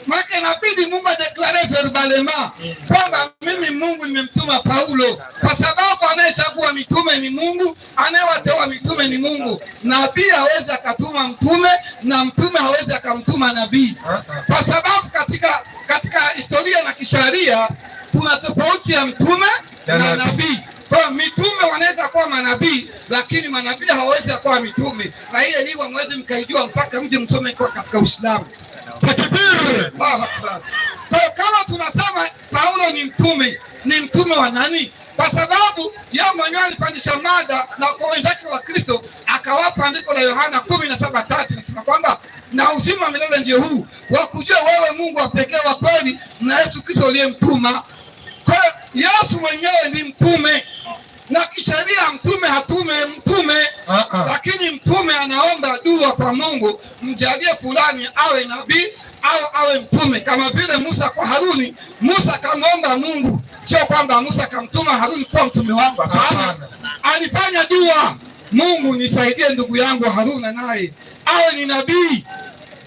Maana inabidi Mungu adeklare verbalema kwamba mimi Mungu nimemtuma Paulo, kwa sababu anayechagua mitume ni Mungu, anayewateua mitume ni Mungu. Nabii hawezi akatuma mtume na mtume hawezi akamtuma nabii, kwa sababu katika historia na kisheria kuna tofauti ya mtume na nabii. Kwa mitume wanaweza kuwa manabii, lakini manabii hawawezi kuwa mitume, na hiyo elimu mwezi mkaijua mpaka mje msome kwa katika Uislamu. Takbir, Allahu Akbar. Kwa kama tunasema Paulo ni mtume wa nani? Kwa sababu yeye mwenyewe alipandisha mada na kwa wenzake wa Kristo akawapa andiko la Yohana 17:3 nasema kwamba na uzima wa milele ndio huu wa kujua wewe Mungu wa pekee wa kweli na Yesu Kristo aliyemtuma. Kwa Yesu mwenyewe ni mtume, na kisheria mtume hatume mtume, lakini mtume anaomba dua kwa Mungu, mjalie fulani awe nabii au awe mtume, kama vile Musa kwa Haruni. Musa kamwomba Mungu, sio kwamba Musa kamtuma Haruni kuwa mtume wangu. Hapana, alifanya dua, Mungu nisaidie ndugu yangu Haruna naye awe ni nabii,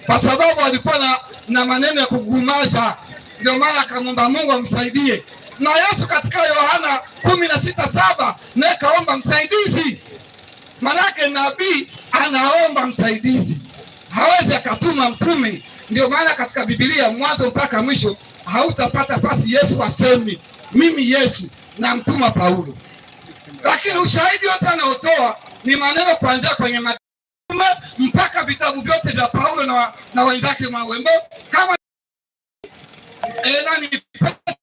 kwa sababu alikuwa na maneno ya kugumaza, ndio maana akamwomba Mungu amsaidie. Na Yesu katika Yohana 16:7 naye kaomba msaidizi. Manake nabii anaomba msaidizi, hawezi akatuma mtume. Ndio maana katika Biblia mwanzo mpaka mwisho hautapata pasi Yesu asemi mimi Yesu na mtuma Paulo, lakini ushahidi wote anaotoa ni maneno kuanzia kwenye mitume mpaka vitabu vyote vya Paulo na wenzake mawembo kama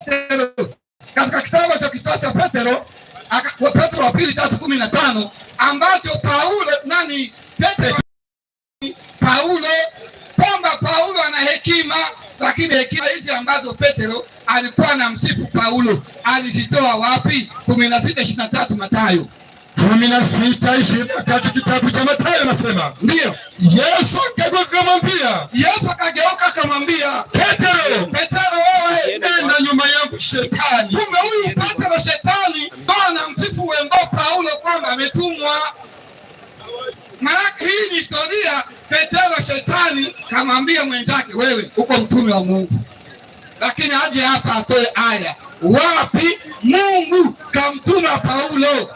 Petero. Katika kitabu cha Petero wa pili 3:15 ambacho kwamba Paulo ana hekima, lakini hekima hizi ambazo Petero alikuwa na msifu Paulo alizitoa wapi? 16:23 Mathayo 16:23 kitabu cha Mathayo nasema. Ndio. Yesu akageuka akamwambia Petero, wewe nenda nyuma yangu shetani. Kumbe huyu Petero shetani bwana msifu wembo Paulo kwamba ametumwa. Maana hii ni historia. Petero shetani kamwambia mwenzake, wewe uko mtume wa Mungu, lakini aje hapa atoe aya wapi Mungu kamtuma Paulo.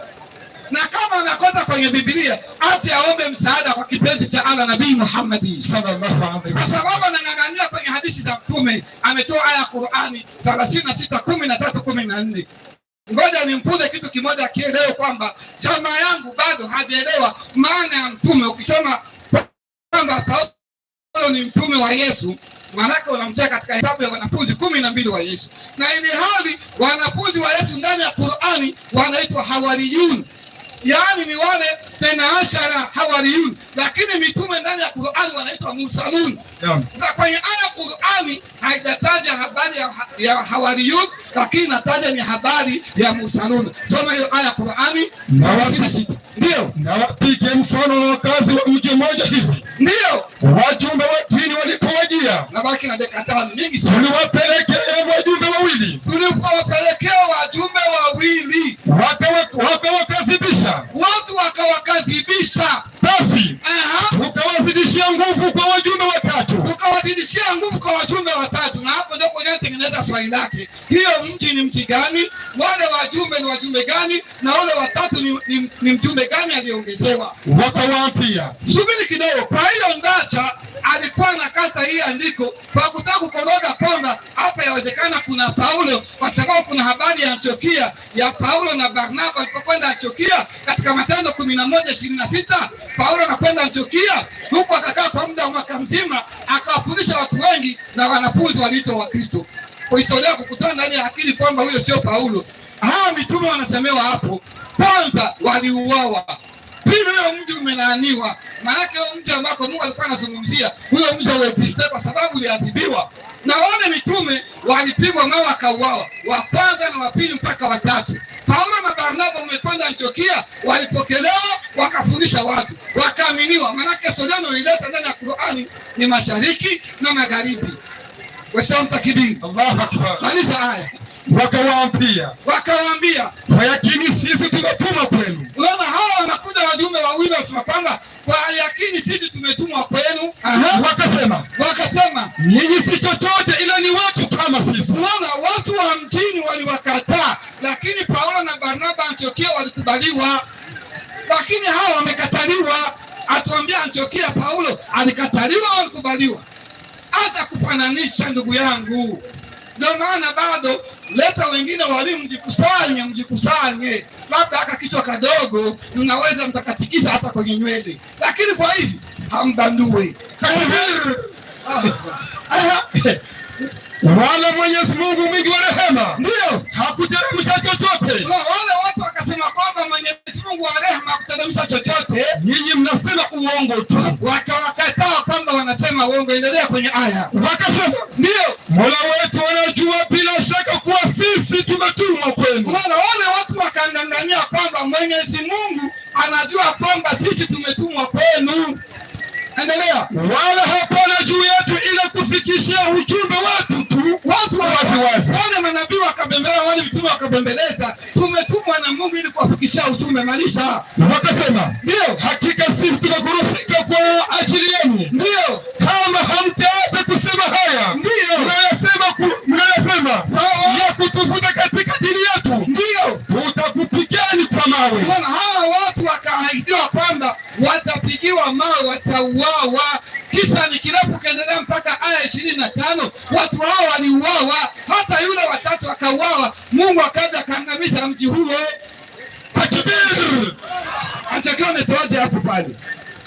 Na kama anakosa kwenye Biblia ati aombe msaada kwa kipenzi cha Allah Nabii Muhammad sallallahu alaihi wasallam, kwa sababu anang'ang'ania kwenye hadithi za mtume. Ametoa aya ya Qur'ani 36:13-14. Ngoja nimpuze kitu kimoja kielewe kwamba jamaa yangu bado hajaelewa maana ya mtume. Ukisema kwamba Paulo ni mtume wa Yesu, maanake unamtia katika hesabu ya wanafunzi 12 wa Yesu, na ili hali wanafunzi wa Yesu ndani ya Qur'ani wanaitwa hawariyun, yaani ni wale 12 hawariyun, lakini mitume ndani ya Qur'ani wanaitwa mursalun. Sasa kwenye aya Qur'ani haijataja habari ya hawariyun, lakini inataja ni habari ya mursalun. Soma hiyo aya Qur'ani 36. Ndio. Na wapige mfano wa wakazi wa mji mmoja hivi. Ndio. Wajumbe wa dini walipowajia. Na baki na dakika 5 mingi sana. Tuliwapelekea wajumbe wawili. Tulipowapelekea wajumbe wawili. Wakawa akawazidishia nguvu kwa wajumbe watatu, na hapo ndio kunatengeneza swali lake, hiyo mji ni mji gani? Wale wajumbe ni wajumbe gani? Na wale watatu ni mjumbe gani aliongezewa? Wakawaambia, subiri kidogo. Kwa hiyo Ndacha alikuwa anakata hii andiko kwa kutaka kukoroga kwamba hapa yawezekana kuna Paulo, kwa sababu kuna habari ya Antiokia ya Paulo na Barnaba walipokwenda Antiokia katika Matendo 11:26. Paulo anakwenda Antiokia, huko akakaa kwa muda wa mwaka mzima, akawafundisha watu wengi na wanafunzi waliitwa Wakristo. Kwa historia kukutana ndani ya akili kwamba huyo sio Paulo. Hawa mitume wanasemewa hapo, kwanza waliuawa, pili huyo mji umelaaniwa. Maana huyo mji ambako Mungu alikuwa anazungumzia, huyo mji hauexiste kwa sababu uliadhibiwa. Na wale mitume walipigwa nao wakauawa, wa kwanza na wa pili mpaka watatu. Paulo na Barnaba wamekwenda Antiokia, walipokelewa, wakafundisha watu, wakaaminiwa. Maana historia ileta ndani ya Qur'ani ni mashariki na magharibi. Waislamu takbir. Allahu Akbar. Maliza aya. Wakawaambia, kwa yakini sisi tumetumwa kwenu. Unaona hawa wanakuja wajumbe wawili wasema kwamba kwa yakini sisi tumetumwa kwenu. Wakasema, nyinyi si chochote ila ni watu kama sisi. Unaona watu wa mjini waliwakataa, lakini Paulo na Barnaba Antiokia walikubaliwa. Lakini hawa wamekataliwa. Atuambia Antiokia Paulo alikataliwa au alikubaliwa? Hata kufananisha ndugu yangu. Ndio maana bado leta wengine walimu, mjikusanye. Labda haka kichwa kadogo mnaweza mtakatikisa hata kwenye nywele, lakini kwa hivi hambandue. Wala Mwenyezi Mungu mwingi wa rehema ndio hakuteremsha chochote. Wale watu wakasema kwamba Mwenyezi Mungu wa rehema hakuteremsha chochote, nyinyi mnasema uongo tu. Wakawakataa kwamba wanasema uongo. Endelea kwenye aya. Wakasema, ndio Mola wetu anajua bila shaka kuwa sisi tumetumwa kwenu. Wale watu wakangangania kwamba Mwenyezi Mungu anajua kwamba sisi tumetumwa kwenu. Endelea. Wala hapana juu yetu ila kufikishia ujumbe wetu tu. Watu wazi. Wale manabii wakabembeleza, wale mitume wakabembeleza, tumetumwa na Mungu ili kuwafikishia ujumbe. Malisha. Wakasema, ndio hakika sisi tunakurufika kwa ajili yenu. Ndio kama hamtaacha kusema haya, ndio mnayasema ya kutuvuta katika dini yetu, ndio tutakupigani kwa mawe. Hawa watu wakaahidiwa kwamba watapigiwa mawe, watauawa. Kisha ni kirefu kaendelea mpaka aya 25. Watu hao waliuawa, hata yule watatu akauawa. Mungu akaja kaangamiza mji huo. Takbir. Antiokia ametoaje hapo pale?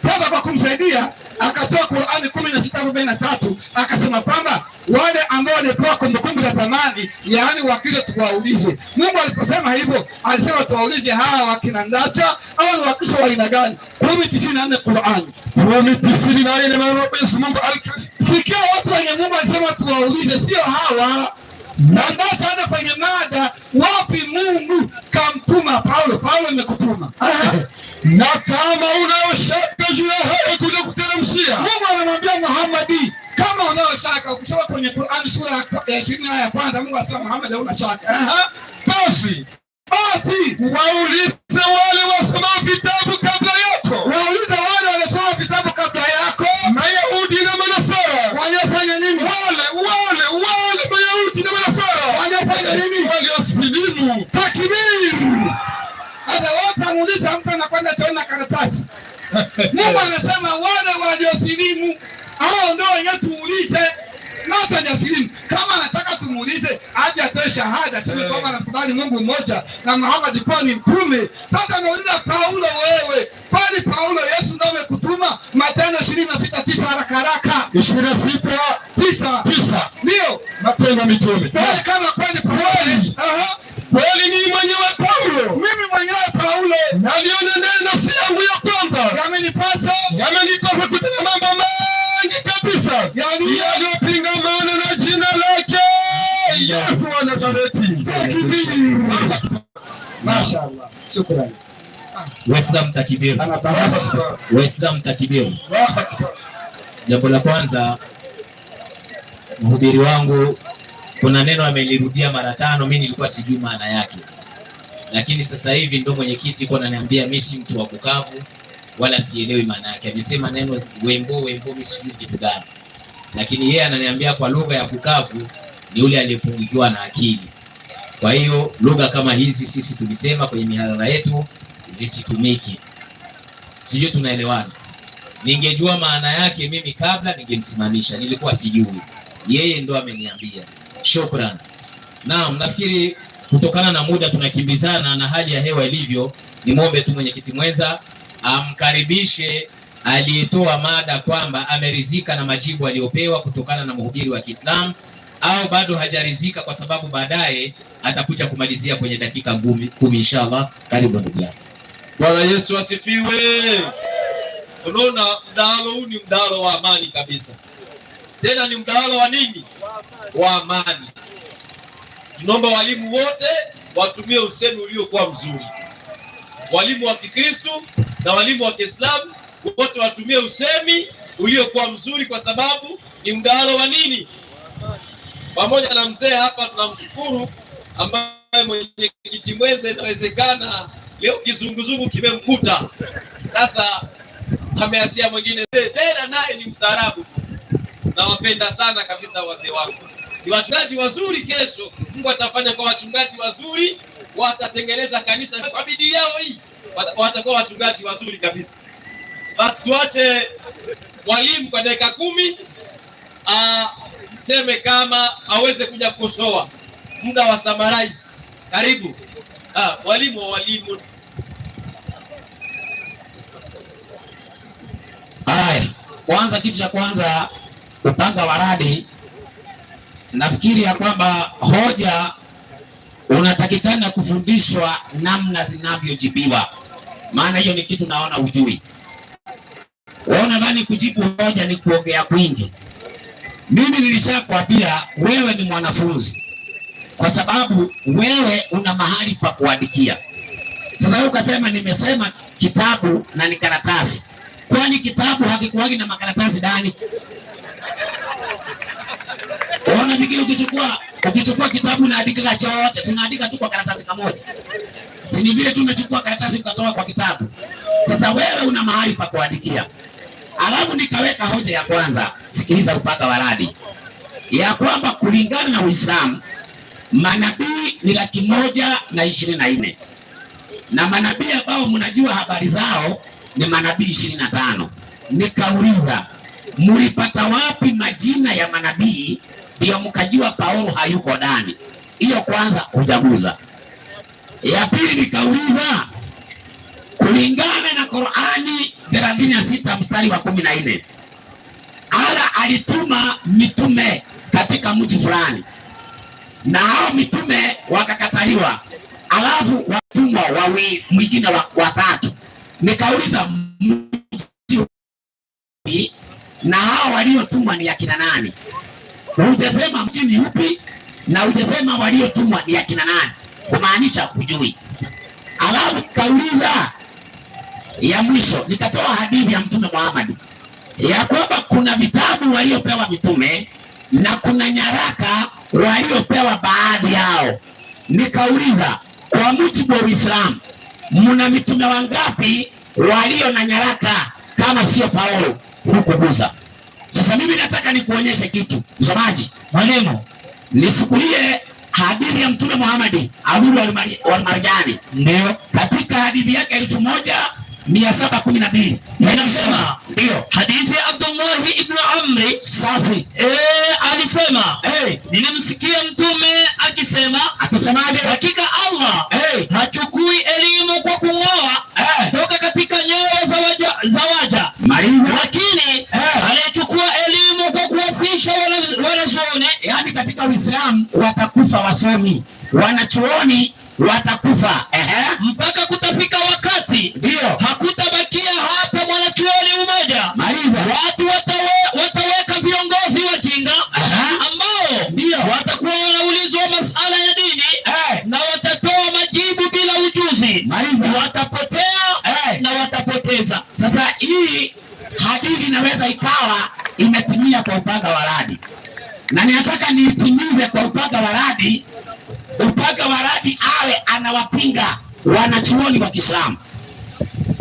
Sasa kwa kumsaidia akatoa Qur'ani 16:43 akasema kwamba wale ambao walipewa kumbukumbu za zamani, yaani Wakristo, tuwaulize. Mungu aliposema hivyo alisema tuwaulize hawa wakina Ndacha au ni Wakristo wa aina gani? 10:94 Qur'ani 10:94 Mwenyezi Mungu sikia watu wenye Mungu alisema tuwaulize, sio hawa. Na Ndacha ana kwenye mada, wapi Mungu kamtuma Paulo? Paulo imekutuma. Na kama unaoshaka juu ya hayo tunakuteremshia, Mungu anamwambia Muhammad, kama unaoshaka, ukisoma kwenye Qur'an sura ya 20 aya ya kwanza, Mungu anasema Muhammad hauna shaka. Basi waulize wale wasoma vitabu kabla yako. Waulize wale waliosoma vitabu kabla yako. Mayahudi na Manasara waliofanya nini? Wale Mayahudi na Manasara waliofanya nini? Waliosilimu. Takbir. Hata wote muuliza, mtu anakwenda tena karatasi. Mungu anasema wale waliosilimu hao ndio wenyewe tuulize. Na hajasilimu, kama anataka tumuulize aje atoe shahada, sema kwamba anakubali Mungu mmoja na Muhammad kwa ni mtume. Sasa anauliza Paulo, wewe kwani Paulo Yesu ndio amekutuma? Matendo 26:9 haraka 26:9 ndio Matendo Mitume. Kama kwani Paulo kweli ni mwenyewe Paulo, mimi mwenyewe Paulo, naliona neno si yangu ya kwamba yamenipasa kutenda mambo mengi kabisa, yani yaliyopingamana na jina lake Yesu wa Nazareti. Mashaallah, shukrani. Waislamu takbir. Waislamu takbir. Jambo la kwanza, mhubiri wangu kuna neno amelirudia mara 5, mimi nilikuwa sijui maana yake. Lakini sasa hivi ndo mwenyekiti kwa ananiambia mimi si mtu wa Bukavu wala sielewi maana yake. Alisema neno wembo, mimi sijui kitu gani. lakini yeye ananiambia kwa lugha ya kukavu ni yule aliyepungukiwa na akili. Kwa hiyo lugha kama hizi sisi tulisema kwenye mihadhara yetu zisitumiki. Sijui tunaelewana. Ningejua maana yake mimi kabla ningemsimamisha, nilikuwa sijui. Yeye ndo ameniambia. Shukran. Naam, nafikiri kutokana na muda tunakimbizana na hali ya hewa ilivyo, nimwombe tu mwenyekiti mwenza amkaribishe aliyetoa mada kwamba amerizika na majibu aliyopewa kutokana na mhubiri wa Kiislamu au bado hajarizika, kwa sababu baadaye atakuja kumalizia kwenye dakika 10 inshallah. Karibu ndugu yangu. Bwana Yesu asifiwe. Unaona, mdahalo huu ni mdahalo wa amani kabisa. Tena ni mdahalo wa nini? Wa amani. Tunaomba walimu wote watumie usemi uliokuwa mzuri. Walimu wa Kikristo na walimu wa Kiislamu wote watumie usemi uliokuwa mzuri, kwa sababu ni mdahalo wa nini? Pamoja na mzee hapa tunamshukuru, ambaye mwenyekiti mwenza inawezekana leo kizunguzungu kimemkuta. Sasa ameachia mwingine tena, naye ni mstaarabu. Nawapenda sana kabisa wazee wangu. Ni wachungaji wazuri. Kesho Mungu atafanya kwa wachungaji wazuri, watatengeneza kanisa kwa bidii yao hii. Watakuwa wachungaji wazuri kabisa. Basi tuache walimu kwa dakika 10 seme kama aweze kuja kukosoa muda wa summarize. Karibu. Walimu wa walimu. Haya, kwanza kitu cha kwanza upanga wa radi, nafikiri ya kwamba hoja unatakikana kufundishwa namna zinavyojibiwa, maana hiyo ni kitu naona hujui. Waona gani kujibu hoja ni kuongea kwingi. Mimi nilishakwambia wewe ni mwanafunzi, kwa sababu wewe una mahali pa kuandikia. Sasa wewe ukasema nimesema kitabu na ni karatasi. Kwani kitabu hakikuwagi na makaratasi ndani? Waona vingine ukichukua kitabu na andika chote, si unaandika tu kwa karatasi kamoja. Si ni vile tu umechukua karatasi ukatoa kwa kitabu. Sasa wewe una mahali pa kuandikia. Alafu nikaweka hoja ya kwanza, sikiliza upanga wa radi, ya kwamba kulingana na Uislamu manabii ni 124 na manabii ambao mnajua habari zao ni manabii 25. Nikauliza, mulipata wapi majina ya manabii ndio mkajua Paulo hayuko ndani? Hiyo kwanza hujaguza. Ya pili nikauliza, kulingana na Qur'ani 36 mstari wa 14, Allah alituma mitume katika mji fulani na hao mitume wakakataliwa, alafu watumwa mwingine watatu. Nikauliza, mji na hao waliotumwa ni akina nani? Hujasema mji ni upi na hujasema waliotumwa ni akina nani, kumaanisha hujui. Alafu kauliza ya mwisho, nikatoa hadithi ya Mtume Muhammad ya kwamba kuna vitabu waliopewa mitume na kuna nyaraka waliopewa baadhi yao. Nikauliza, kwa mujibu wa Uislamu mna mitume wangapi walio na nyaraka kama sio Paulo hukugusa? Sasa mimi nataka nikuonyeshe kitu. Msomaji, mwalimu, nisukulie hadithi ya Mtume Muhammad Abdul wal-Marjani. Ndio. Katika hadithi yake 1712 inasema, ndio hadithi ya Abdullah ibn Amri safi. Alisema, nilimsikia mtume akisemaje? Hakika Allah hachukui elimu kwa kung'oa toka katika nyoyo za waja, lakini anachukua elimu kwa kuwafisha wanazuoni. Yani katika Uislamu watakufa wasomi, wanachuoni watakufa mpaka kutafika wakati ndio hakutabakia hapa mwanachuoni mmoja. Watu wataweka viongozi wajinga ambao ndio watakuwa wanaulizwa masala ya dini na watatoa majibu bila ujuzi. Watapotea na watapoteza. Sasa hii hadithi inaweza ikawa imetimia kwa upanga wa radi, na ninataka niitimize kwa upanga wa radi. Upanga wa radi awe anawapinga wanachuoni wa Kiislamu.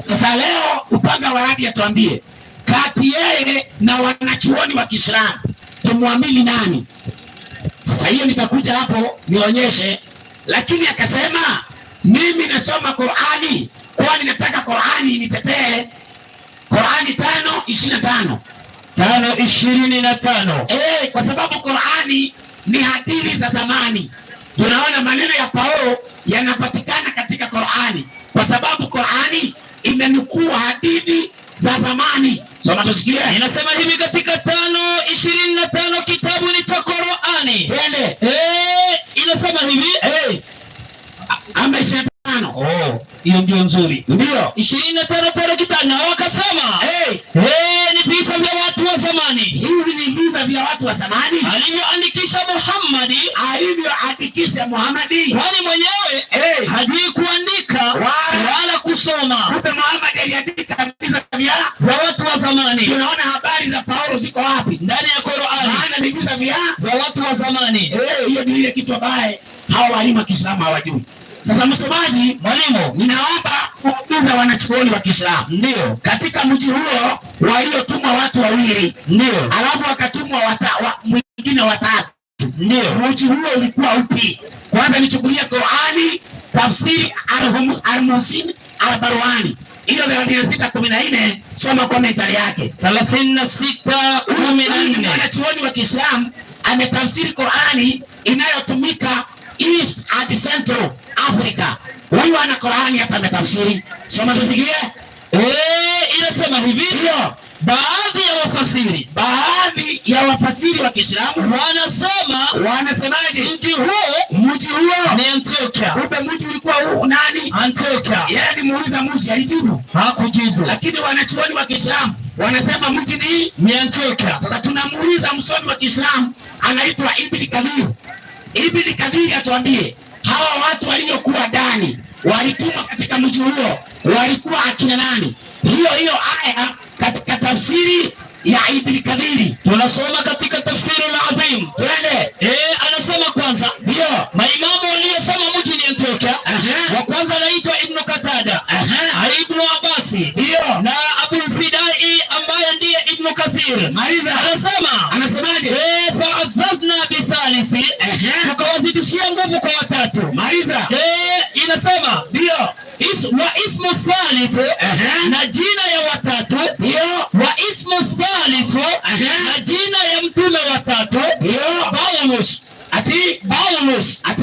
Sasa leo upanga wa radi atuambie, kati yeye na wanachuoni wa Kiislamu tumwamini nani? Sasa hiyo nitakuja hapo nionyeshe, lakini akasema mimi nasoma Qur'ani kwani nataka Qur'ani nitetee. Qur'ani 5:25 5:25, kwa sababu Qur'ani ni hadithi za zamani. Tunaona maneno ya Paulo yanapatikana katika Qur'ani kwa sababu Qur'ani imenukuu hadithi za zamani. Soma tusikie. Inasema hivi katika 5:25 kitabu ni cha Qur'ani. Twende. Inasema hivi ama 25. Hiyo ndio nzuri. Ndio. 25 pale kitana wakasema ni visa vya watu wa zamani. Hizi ni visa vya watu wa zamani alivyoandikisha Muhammadi. Kwani mwenyewe hajui kuandika wala kusoma. Kumbe Muhammad aliandika visa vya watu wa zamani. Tunaona habari za Paulo ziko wapi? Ndani ya Qur'ani. Maana ni visa vya watu wa zamani. Hiyo ndio ile kitu ambaye hao walimu wa Kiislamu hawajui. Sasa msomaji, mwalimu, ninaomba kuuliza wanachuoni wa Kiislamu. Ndio. Katika mji huo waliotumwa watu wawili. Ndio. Alafu wakatumwa mwingine watatu. Ndio. Mji huo ulikuwa upi? Kwanza nichukulia Qur'ani tafsiri al-Muhsin al-Barwani. Hiyo 36:14, soma commentary yake. 36:14. Wanachuoni wa Kiislamu ametafsiri Qur'ani inayotumika East and Central Africa. Huyu ana Qur'ani hata ametafsiri. Soma tusikie. Inasema hivi. Ndio. Baadhi ya wafasiri wa Kiislamu wanasemaje? Mji huo ni Antiochia. Kumbe mji ulikuwa huu nani? Antiochia. Yeye alimuuliza mji, alijibu? Hakujibu. Lakini wanachuoni wa Kiislamu wanasema mji ni Antiochia. Sasa tunamuuliza msomi wa Kiislamu anaitwa Ibn Kathir. Ibn Kathir atuambie hawa watu waliokuwa ndani walitumwa katika mji huo walikuwa akina nani? Hiyo aya katika tafsiri ya Ibn Kathir tunasoma katika tafsiri al-Azim. Twende. Anasema kwanza ndio maimamu waliosema mji ni Antiochia. Wa kwanza anaitwa Ibn Qatada, Ibn Abbas, ndio, na Abu Fidai ambaye ndiye Ibn Kathir. Maliza. Anasemaje? Fa'azzazna bi thalithi, tukawazidishia nguvu kwa watatu. Maliza. Inasema ndio ismu thalithu, na jina ya watatu. Ndio. Wa ismu thalithu, na jina ya mtume watatu. Ndio. Paulus. Ati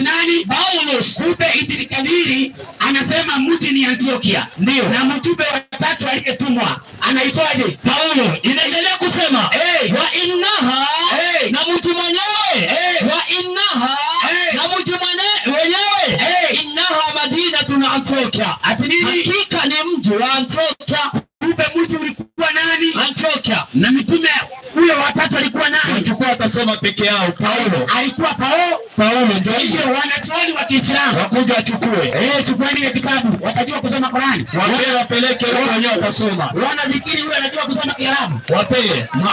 nani? Paulus. Kumbe Ibn Kathir anasema mji ni Antiochia. Ndio. Na mtume watatu aliyetumwa anaitwaje? Paulo. Inaendelea kusema wa innaha, na mji mwenyewe wa innaha, na mji mwenyewe innaha madinatun Antiochia. Ati nini? Hakika ni mji wa Antiochia. Kumbe mji ulikuwa nani? Antiochia. Na mitume ule watatu alikuwa nani? Alikuwa atasoma peke yao. Paulo. Alikuwa Paulo ndio. Hivyo wanachuoni wa Kiislamu wakuja wachukue. Chukueni ile kitabu. Watajua kusoma Qur'ani. Wapeleke wao wenyewe watasoma. Wanafikiri yule anajua kusoma Kiarabu.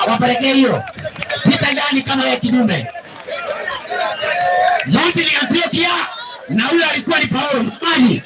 Wapelekee hiyo. Pita ndani kama ya kidume. Mji ni Antiochia na huyo alikuwa ni Paulo. Maji.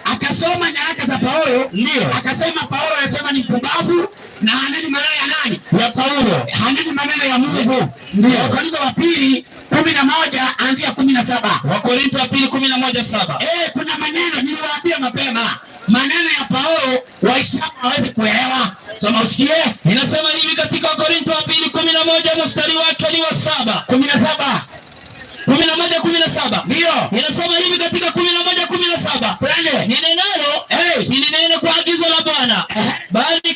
Akasoma nyaraka za Paulo. Ndio. Akasema Paulo anasema ni mpumbavu na haneni maneno ya nani? Ya Paulo. Haneni maneno ya Mungu. Ndio. Wakorintho wa pili 11 anzia 17. Wakorintho wa pili 11:7. Kuna maneno niliwaambia mapema. Maneno ya Paulo Waislamu hawezi kuelewa. Soma usikie. Inasema hivi katika Wakorintho wa pili 11 mstari wake ni wa 7. 17. 11:17. Ndio. Inasema hivi katika 11:17. Twende. Ninenalo si nineno kwa agizo la Bwana, bali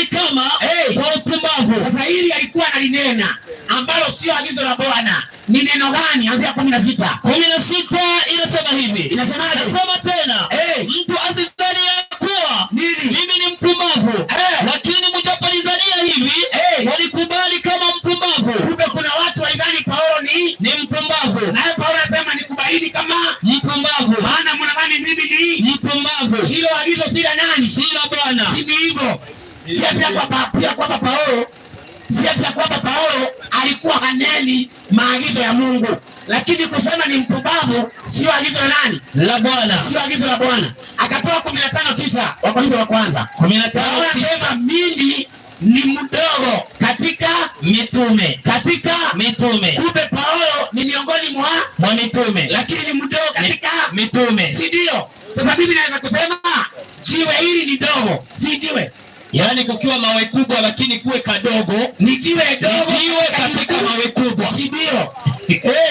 kama kwa upumbavu. Sasa hili alikuwa analinena ambalo sio agizo la Bwana. Ni neno gani? Anzia 16. 16 inasema hivi. Inasemaje? Inasema tena mtu asidhani ya kuwa mimi ni mpumbavu, lakini mjapanizania hivi walikubali kama mpumbavu. Kumbe kuna watu walidhani Paulo ni mpumbavu. Naye Paulo anasema nikubaini kama mpumbavu. Maana mnadhani mimi ni mpumbavu. Hilo agizo si la nani? Si la Bwana. Si hivyo. Si ati kwamba Paulo alikuwa haneni maagizo ya Mungu. Lakini kusema ni mpumbavu sio agizo la nani? La Bwana. Sio agizo la Bwana. Akatoa 15:9 Wakorintho wa kwanza. 15:9. Anasema mimi ni mdogo kati katika mitume, katika mitume. Kumbe Paulo ni miongoni mwa mitume, lakini ni mdogo katika mitume, si ndio? Sasa mimi naweza kusema jiwe hili ni dogo, si jiwe. Yaani kukiwa mawe kubwa lakini kuwe kadogo, ni jiwe dogo, jiwe katika mawe kubwa, si ndio?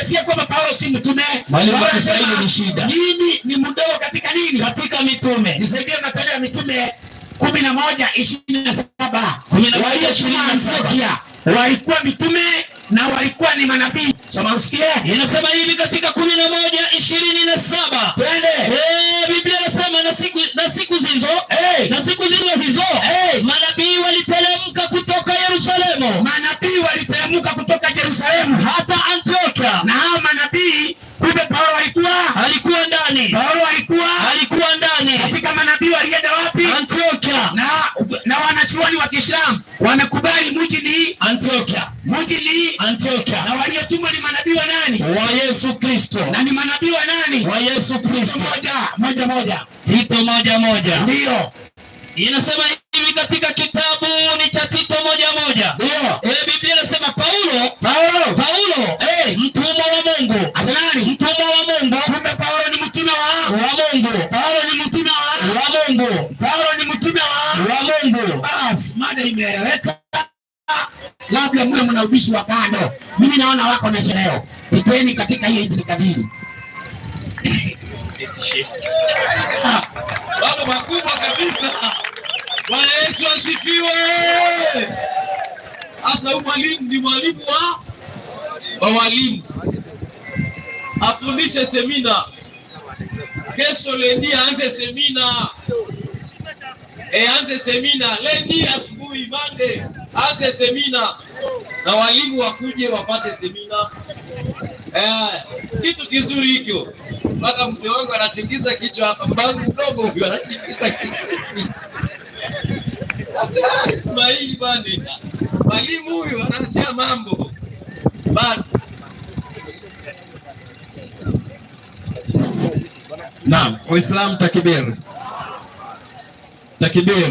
Sio kwamba Paulo si mtume. Mwalimu wa Kiswahili ni shida. Mimi ni mdogo katika nini? Katika mitume. Nisaidie Mathayo ya Mitume 11:27. 11:27. Walikuwa mitume na walikuwa ni manabii. Soma usikie. Inasema hivi katika 11:27. Twende. Biblia inasema na siku hizo, na siku hizo manabii waliteremka kutoka Yerusalemu. Manabii waliteremka kutoka Yerusalemu hata Antiokia. Na hao manabii kumbe Paulo alikuwa ndani. Paulo alikuwa ndani. Katika manabii walienda wapi? Antiokia. Na wanachuoni wa Kiislamu wamekubali mji ni Antiokia. Mji ni Antiokia. Na waliotumwa ni manabii wa nani? Wa Yesu Kristo. Na ni manabii wa nani? Wa Yesu Kristo. Moja. Tito 1:1. Ndio. Inasema hivi katika kitabu ni cha Tito 1:1. Ndio. Biblia inasema Paulo, mtumwa wa Mungu. Nani? Mtumwa wa Mungu. Kumbe Paulo ni mtume wa Mungu. Paulo ni mtume wa Mungu. Paulo ni mtume wa Mungu. Basi mada imeeleweka. Labda mwe mna ubishi wa kando. Mimi naona wako na shereo. Piteni katika hiyo iblikabili. Baba makubwa kabisa. Bwana Yesu asifiwe. Asa mwalimu ni mwalimu wa walimu. Afundishe semina. Kesho Lendi aanze semina. Aanze semina. Lendi asubuhi Monday aanze semina. Na walimu wakuje wapate semina. Kitu kizuri hicho. Mpaka mzee wangu anatingiza kichwa hapa, mbangu mdogo huyo anatingiza kichwa. Ismaili bwana. Mwalimu huyu anaanzia mambo. Basi. Naam, Waislamu takbir. Takbir.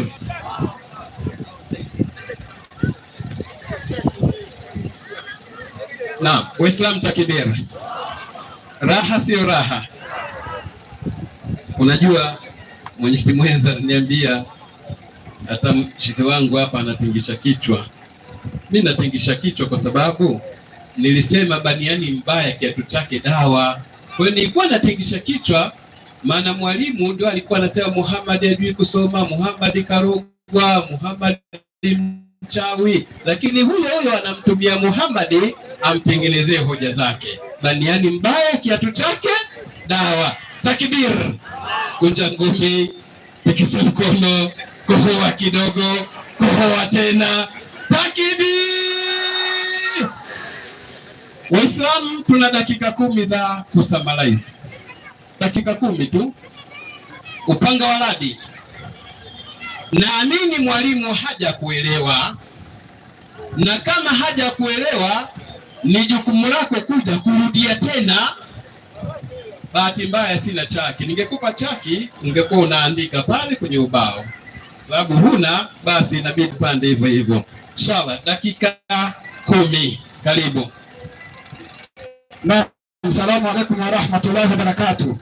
Naam, Waislamu takbir. Raha sio raha. Unajua mwenyekiti mwenza aliniambia hata mshike wangu hapa anatingisha kichwa. Mimi natingisha kichwa kwa sababu nilisema baniani mbaya kiatu chake dawa. Kwa hiyo nilikuwa natingisha kichwa maana mwalimu ndio alikuwa anasema Muhammad hajui kusoma, Muhammad karogwa, Muhammad mchawi, lakini huyo anamtumia Muhammad amtengenezee hoja zake. Baniani mbaya kiatu chake dawa. Takbir. Kunja ngumi, tikisa mkono, kohoa kidogo, kohoa tena. Takbir. Waislamu tuna dakika 10 za kusummarize. Dakika 10 tu. Upanga wa radi. Naamini mwalimu haja kuelewa, na kama haja kuelewa ni jukumu lako kuja kurudia tena. Bahati mbaya sina chaki. Ningekupa chaki ungekuwa unaandika pale kwenye ubao. Sababu huna, basi inabidi pande hivyo hivyo. Inshallah dakika 10. Karibu. Na Assalamu alaykum wa rahmatullahi wa barakatuh.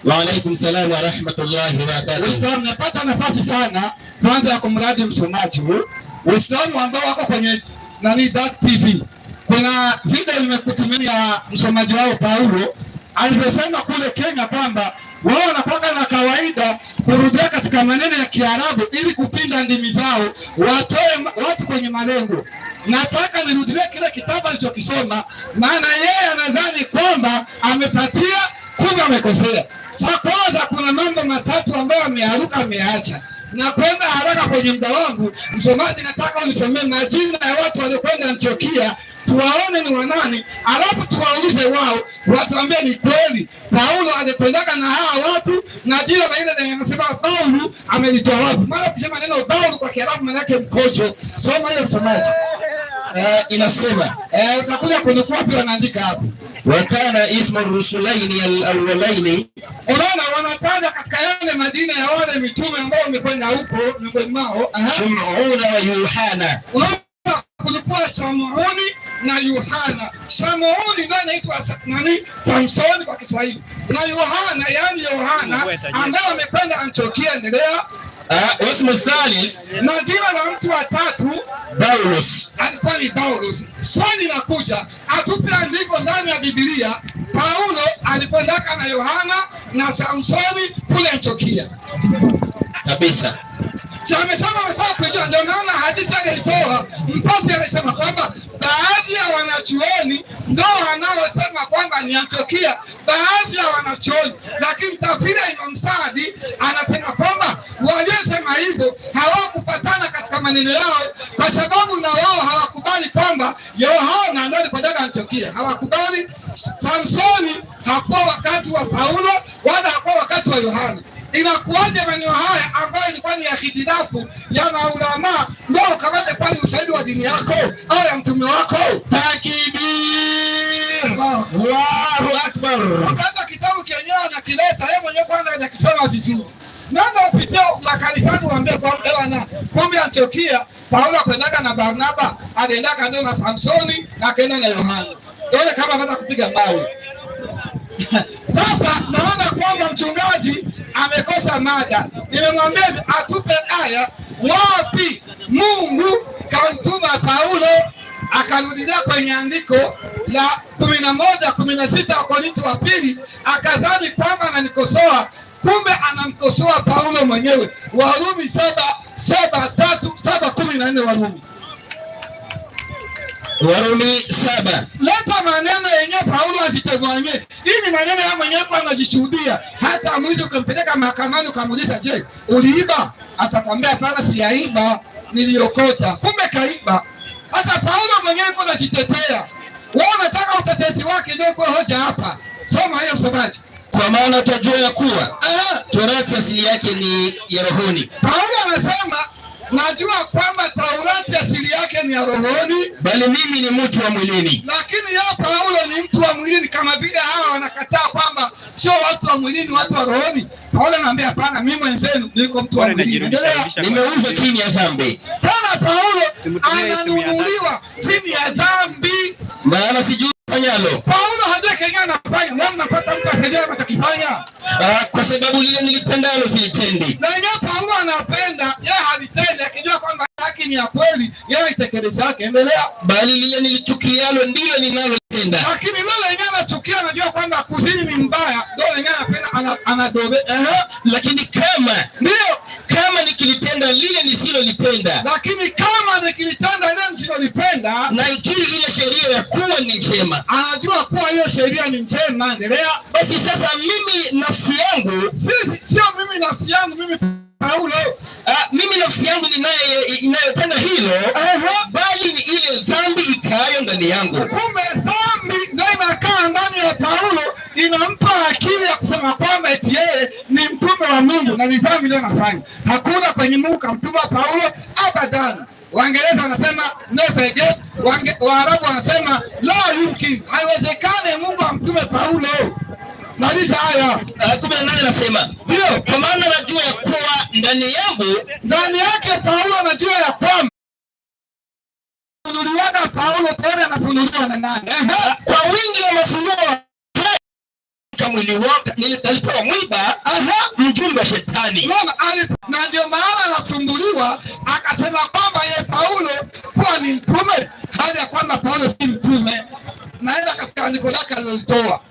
Wa alaykum salam wa rahmatullahi wa barakatuh. Uislamu napata nafasi sana kwanza ya kumradi msomaji huyu. Uislamu ambao wako kwenye Dark TV. Kuna video nimekutumia msomaji wao Paulo aliposema kule Kenya kwamba wao wanakuwa na kawaida kurudia katika maneno ya Kiarabu ili kupinda ndimi zao, watoe watu kwenye malengo. Nataka nirudie kile kitabu alichokisoma, maana yeye anadhani kwamba amepatia, kumbe amekosea. Cha kwanza kuna mambo matatu ambayo ameacha. Na kwenda haraka kwenye muda wangu, msomaji nataka unisomee majina ya watu waliokwenda Antiokia, tuwaone ni wanani, alafu tuwaulize wao, watuambie ni kweli Paulo alikwendaka na hawa watu, na jina la ile anasema Paulo amelitoa wapi. Maana kusema neno Paulo kwa Kiarabu maana yake mkojo. Soma hiyo msomaji. Inasema utakuja kunukuu pia anaandika hapo. Wakana ismu rusulaini al-awwalaini. Unaona wanataja katika yale majina ya wale mitume ambao wamekwenda huko miongoni mwao, Shim'una wa Yohana. Unaona kulikuwa anaitwa Shamuuni na Yohana. Shamuuni ndio anaitwa Samsoni kwa Kiswahili, na Yohana yani Yohana ambaye amekwenda Antiokia. Endelea. Wasmu thalith, na jina la mtu wa tatu Paulus, alikuwa ni Paulus. Swali nakuja, atupe andiko ndani ya Biblia Paulo alikwendaka na Yohana na Samsoni kule Antiokia kabisa. Amesema ametoka kujua, ndio maana hadithi alitoa mpasi alisema kwamba baadhi ya wanachuoni ndio wanaosema kwamba ni Antiokia, baadhi ya wanachuoni, lakini tafsiri ya Imam Saadi anasema kwamba waliosema hivyo hawakupatana katika maneno yao, kwa sababu na wao hawakubali kwamba Yohana ndio alikwenda Antiokia, hawakubali. Samsoni hakuwa wakati wa Paulo wala hakuwa wakati wa Yohana. Inakuwaje maneno haya ambayo ilikuwa ni ya hitilafu ya maulama ndio ukamate kwa ni ushahidi wa dini yako au ya mtume wako? Takbir, Allahu akbar. Hata kitabu kenyewe anakileta yeye mwenyewe, kwanza hajakisoma vizuri. Nenda upitie makanisani uambie kwa bwana, kumbe Antiokia Paulo akwendaka na Barnaba, aliendaka ndio na Samsoni na akaenda na Yohana. Tuone kama anaweza kupiga mawe. Sasa naona kwamba mchungaji amekosa mada. Nimemwambia atupe aya wapi Mungu kamtuma Paulo akarudia kwenye andiko la 11:16 wa Korinto wa pili, akadhani kwamba ananikosoa, kumbe anamkosoa Paulo mwenyewe. Warumi 7:14 Warumi 7. Leta maneno yenyewe Paulo asitegwanye. Hii ni maneno ya mwenyewe kwa anajishuhudia. Hata amulize ukampeleka mahakamani ukamuuliza, je, uliiba? Atakwambia hapana, siyaiba, niliokota. Kumbe kaiba. Hata Paulo mwenyewe kwa anajitetea. Wewe unataka utetezi wake ndio kwa hoja hapa. Soma hiyo msomaji. Kwa maana tunajua ya kuwa Torati asili yake ni ya rohoni. Paulo anasema najua kwamba Taurati asili yake ni ya rohoni, bali mimi ni mtu wa mwilini. Lakini yeye Paulo ni mtu wa mwilini, kama vile hawa wanakataa kwamba sio watu wa mwilini, watu wa rohoni. Paulo anaambia hapana, mimi mwenzenu niko mtu wa mwilini. Nimeuzwa chini ya dhambi. Tena Paulo ananunuliwa chini ya dhambi, maana sijui fanyalo. Paulo hajui kenye anafanya. Wewe unapata mtu asijue anachokifanya. Kwa sababu lile nilipendalo silitendi. Na yeye Paulo anapenda, yeye halitendi, akijua kwamba haki ni ya kweli, yeye itekeleze yake. Endelea. Bali lile nilichukialo ndilo ninalotenda. Lakini lile yeye anachukia, anajua kwamba kuzini ni mbaya, ndio yeye anapenda anadobe. Lakini kama nikilitenda lile nisilolipenda, lakini kama nikilitenda lile nisilolipenda, na ikiri ile sheria ya kuwa ni njema, anajua kuwa hiyo sheria ni njema. Endelea. Basi sasa mimi nafsi yangu, sio mimi nafsi yangu, mimi Paulo, mimi nafsi yangu inayotenda hilo, bali ni ile dhambi ikayo ndani yangu. Kumbe dhambi ndio inakaa ndani ya Paulo, inampa akili ya kusema kwamba eti yeye ni mtume wa Mungu na ni dhambi ndio anafanya. Hakuna kwenye Mungu kamtuma Paulo abadan. Waingereza wanasema never again, Waarabu wanasema la yumkin, haiwezekani Mungu amtume Paulo. Maliza haya. 18 nasema, ndio kwa maana najua ya kuwa ndani yake Paulo anajua ya kwamba funuliwa Paulo tena anafunuliwa na nani? Kwa wingi wa mafunuo mwili wake nilipewa mwiba, mjumbe wa shetani. Na ndio maana anasumbuliwa, akasema kwamba ye Paulo kuwa ni mtume, hali ya kwamba Paulo si mtume. Naenda katika andiko lake alilitoa.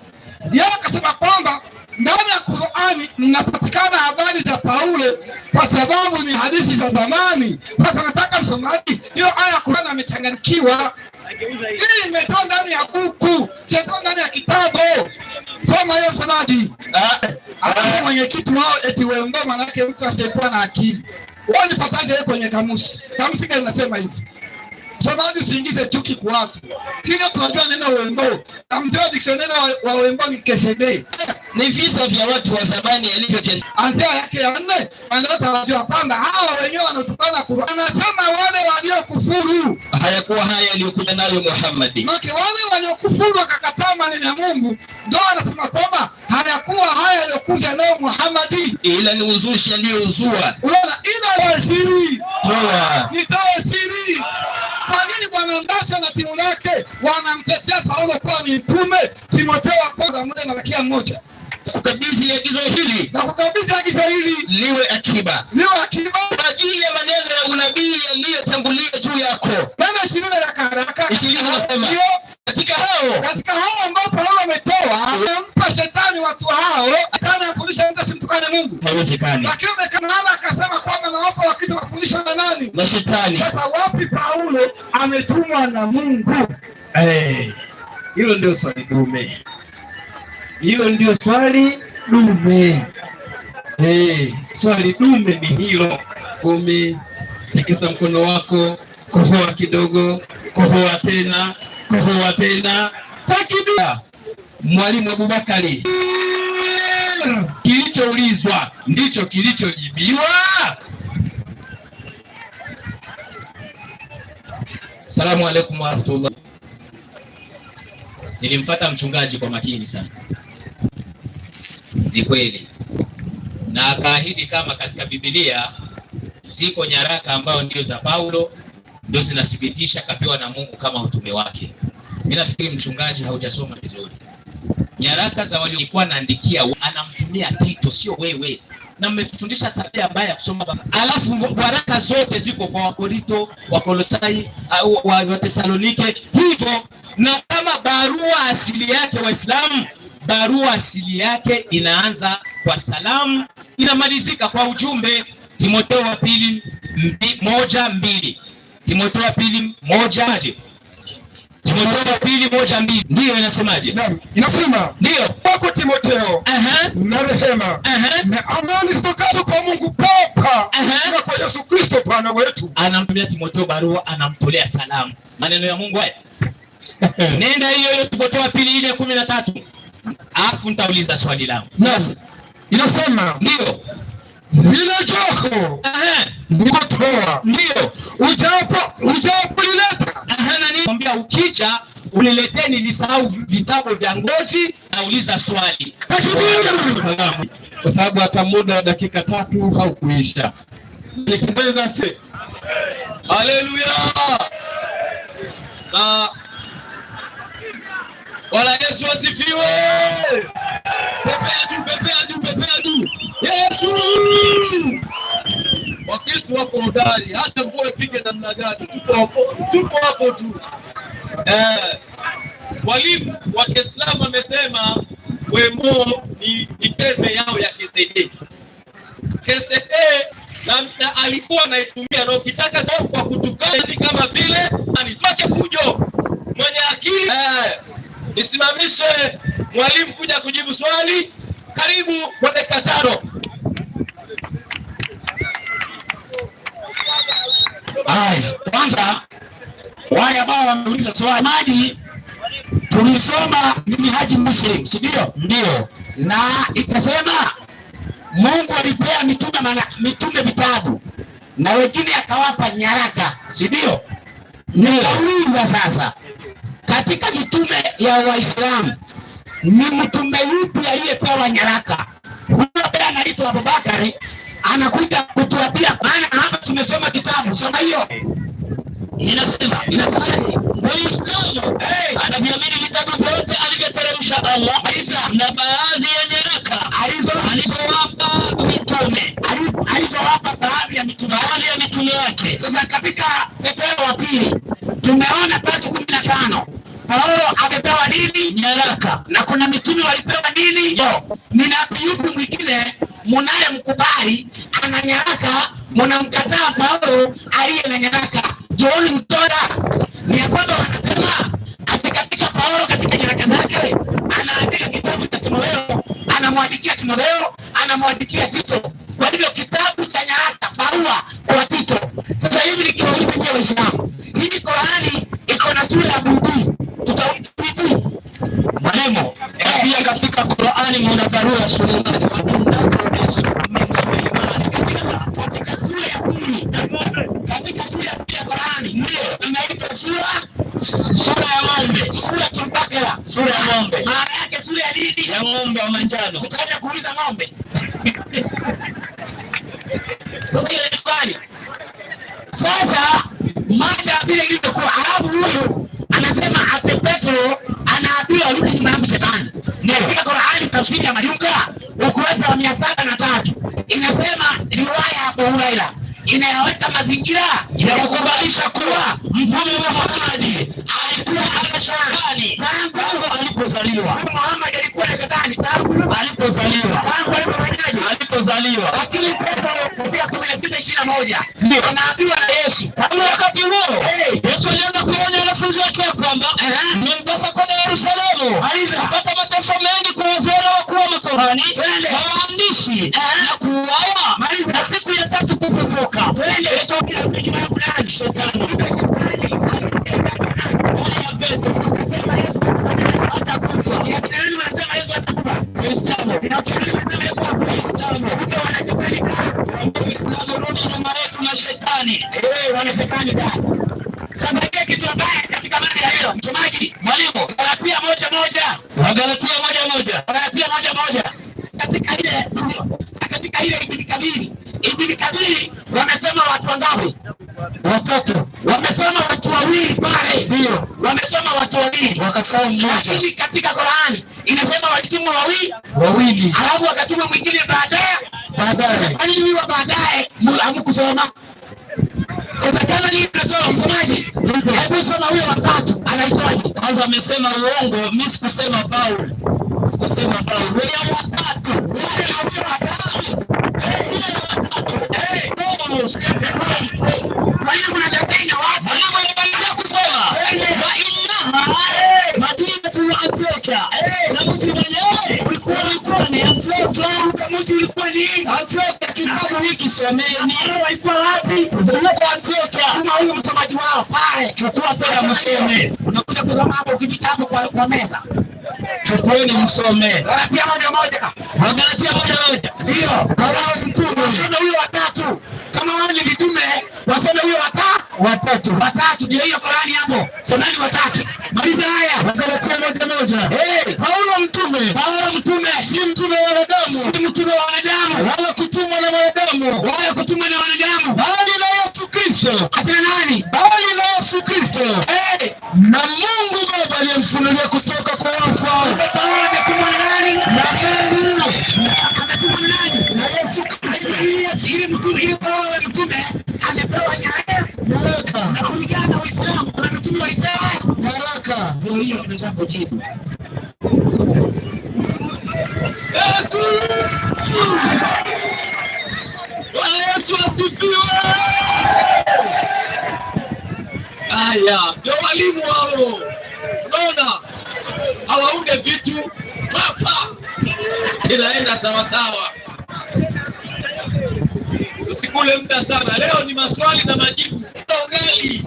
Yeye akasema kwamba ndani ya Qur'ani mnapatikana habari za Paulo kwa sababu ni hadithi za zamani. Sasa nataka msomaji, hiyo aya Qur'ani amechanganyikiwa. Hii imetoa ndani ya buku, imetoa ndani ya kitabu. Soma hiyo msomaji. Hapo mwenyekiti wao eti wembo, maana yake mtu asiyekuwa na akili. Wao nipataje kwenye kamusi? Kamusi gani nasema hivi? Msomaji usiingize chuki kwa watu. Sisi tunajua neno wembo. Amjua dictionary wa wembo ni KCD. Ni visa vya watu wa zamani yalivyotendeka. Anzia yake ya 4, maana tunajua kwamba hawa wenyewe wanatukana Qur'an. Anasema wale waliokufuru. Hayakuwa haya aliyokuja nayo Muhammad. Maki wale waliokufuru wakakataa maneno ya Mungu, ndio anasema kwamba hayakuwa haya aliyokuja nayo Muhammad, ila ni uzushi aliyouzua. Unaona, ila siri. Toa. Nitoe siri. Kwa nini Bwana Ndasha na timu yake wanamtetea Paulo kuwa ni mtume? Timotheo wa kwanza moja na wakia mmoja. Kukabidhi agizo hili Na kukabidhi agizo hili liwe akiba kwa ajili ya maneno ya unabii yaliyotangulia juu yako. Neno 20 haraka 20 nasema katika hao ambao Paulo ametoa amempa shetani watu hao kana kufundisha mtu simtukane Mungu. Haiwezekani. Lakini Kanana akasema kwamba nawapa wakizo kufundisha na nani? Na shetani. Sasa wapi Paulo ametumwa na Mungu? Hilo ndio swali dume. Hilo ndio swali dume. Swali dume ni hilo. 10. Tikisa mkono wako, kohoa kidogo, kohoa tena kwa kibia. Mwalimu Abubakari, kilichoulizwa ndicho kilichojibiwa. Asalamu alaykum wa rahmatullah. Nilimfuata mchungaji kwa makini sana. Ni kweli. Na akaahidi kama katika Biblia ziko nyaraka ambao ndio za Paulo ndio zinathibitisha kapewa na Mungu kama utume wake. Mimi nafikiri mchungaji haujasoma vizuri. Nyaraka za waliokuwa naandikia anamtumia Tito, sio wewe. Na mmetufundisha tabia mbaya kusoma alafu waraka zote ziko kwa Wakorinto, Wakolosai, wa Tesalonike hivyo. Na kama barua asili yake Waislamu, barua asili yake inaanza kwa salamu, inamalizika kwa ujumbe. Timotheo wa pili 1:2. Timotheo wa pili 1:2. Timotheo wa pili 1:2. Ndio inasemaje? Naam, inasema ndio kwa Timotheo na rehema na amani zitokazo kwa Mungu Baba na kwa Yesu Kristo Bwana wetu. Anamtumia Timotheo barua, anamtolea salamu. Maneno ya Mungu haya. Nenda hiyo Timotheo wa pili 4:13. Alafu nitauliza swali langu. Inasema ndio vile joko nikotoa ndio ujapo lileta Mwambia ukija unileteni, nilisahau vitabu vya ngozi. Nauliza swali. Salamu. Kwa sababu hata muda wa dakika 3 haukuisha. Nikiweza se. Haleluya. Na Bwana Yesu asifiwe. Pepea juu. Yesu. Wakristo wako hodari, hata mvua ipige namna gani, tupo hapo tu. Walimu wa Kiislamu amesema wemo ni tembe yao ya KCD. KCD na alikuwa anaitumia, na ukitaka kwa kutukana kama vile anitoache fujo. Mwenye akili nisimamishe mwalimu kuja kujibu swali. Karibu kwa dakika 5. Kwanza wale ambao wameuliza swali maji, tulisoma Minhaji Muslim, si ndio? Ndio. Na ikasema Mungu alipea mitume vitabu na wengine akawapa nyaraka, si ndio? Nikauliza sasa, katika mitume ya Waislamu ni mtume yupi aliyepewa nyaraka? Huyo anaitwa Abubakari anakuja kutuambia, maana hapa tumesoma kitabu. Soma hiyo. Inasemaje? Waislamu anaviamini vitabu vyote alivyoteremsha Allah na baadhi ya nyaraka alizowapa mitume wake. Sasa katika Petro wa pili tumeona 3:15 Paulo amepewa nini? Nyaraka. Na kuna mitume walipewa nini? Ni nabii yupi mwingine munaye mkubali ana nyaraka, mnamkataa Paulo aliye na nyaraka? John Mtola ni kwamba wanasema katika Paulo katika nyaraka zake anaandika kitabu cha Timotheo, anamwandikia Timotheo, anamwandikia Tito. Kwa hivyo kitabu cha nyaraka, barua kwa Tito. Sasa hivi nikiwauliza nyinyi Waislamu, hii Qur'ani iko na sura ya bubu, tutaunda vipi? Mwalimu, pia katika Qur'ani mna barua ya Suleimani. Katika sura ya pili, katika sura ya pili ya Qur'ani ndio inaitwa sura ya ng'ombe, sura Al-Baqara, sura ya ng'ombe. Maana yake sura ya nini? Ya ng'ombe wa manjano. Tutaenda kuuliza ng'ombe. Sasa ile ni kwani. Sasa Maja vile ilivyokuwa. Alafu huyu anasema ate Petro anaambiwa rudi nyuma yangu shetani. Katika Qur'ani tafsiri ya Mayunga ukurasa wa 703 inasema riwaya ya Abu Huraira inayoweka mazingira ya kukubalisha kuwa Mtume Muhammad alikuwa ana shetani tangu alipozaliwa. Muhammad alikuwa na shetani tangu alipozaliwa. Alipozaliwa. Lakini Petro katika 16:21 ndio anaambiwa na Yesu. Tangu wakati huo Yesu alianza kuonya wanafunzi wake kwamba mmempasa kwenda Yerusalemu kupata mateso mengi kwa wazee na wakuu wa makuhani na waandishi na kuuawa na siku ya tatu kufufuka. Twende shetani akasema Yesu atakufa. Yaani wanasema Yesu atakufa. Uislamu. Wanasema Yesu atakufa. Ndio wanashetani. Uislamu rudi nyuma yetu na shetani. Wana shetani ndani. Sasa kile kitu mbaya katika mada ya leo, msomaji, mwalimu, Galatia 1:1. Wagalatia 1:1. Wagalatia 1:1. Katika ile Ibn Kabiri wamesema watu wangapi? Watatu. Wamesema watu wawili pale. Ndio. Wamesema watu wawili. Wakasema mmoja. Lakini katika Qur'ani inasema walitumwa wawili. Alafu wakatumwa mwingine baadaye. Kwa nini huyo baadaye hamkusoma? Sasa kama ni tunasoma msomaji, hebu soma huyo watatu anaitwaje? Kwanza amesema uongo, mimi sikusema Paulo. Wewe watatu. Wale huyo watatu. Mwalimu anadanganya watu. Mwalimu anadanganya kusema. Wa inna madinatu Antiokia. Na mtu mwenyewe ulikuwa ni Antiokia. Mtu ulikuwa ni Antiokia. Kitabu hiki someni. Walikuwa wapi? Ulikuwa Antiokia. Kama huyo msomaji wao pale. Chukua pale msome. Unakuja kusoma hapo ukipita kwa meza. Chukueni msome. Galatia 1:1. Galatia 1:1. Ndio. Wao mtume. Wasema huyo watatu. Kama wao ni mitume, wasema huyo watatu. Ndio hiyo Qur'ani hapo. Someni watatu. Maliza haya. Galatia 1:1. Paulo mtume, si mtume wa wanadamu. Wala kutumwa na wanadamu. Bali na Yesu Kristo. Atana nani? Bali na Yesu Kristo. Na Mungu Baba aliyemfunulia kutoka kwa wafu. Paulo ametumwa na nani? Na Mungu. Ametumwa na nani? Na Yesu Kristo. Ili Paulo mtume amepewa nyaraka. Na kulingana na Uislamu kuna mtume walipewa nyaraka. Ndio hiyo tunaweza kujibu. Yesu asifiwe. Haya, ndio walimu wao. Unaona? Hawaunde vitu papa. Inaenda sawa sawa. Usikule muda sana. Leo ni maswali na majibu. Ungali.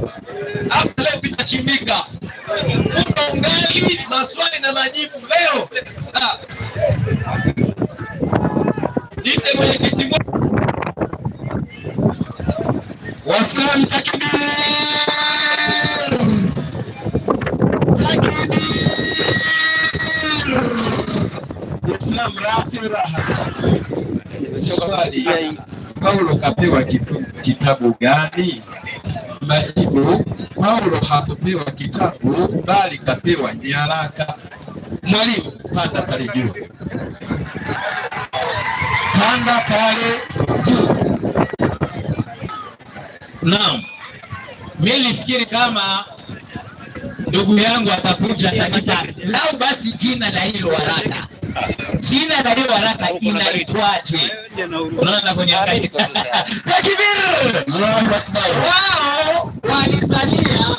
Hapa leo pitachimbika. Ungali maswali na majibu leo. Nite mwenye kiti Waislamu takbir. Islam raha. Paulo kapewa kitabu gani? Majibu, Paulo hakupewa kitabu bali kapewa nyaraka. Mwalimu, panda pale juu. Naam. Mimi nilifikiri kama ndugu yangu atakuja lau basi jina la hilo waraka. Jina la hilo waraka inaitwaje? Unaona kwenye angalia. Takbir! Allahu Akbar. Wao walisania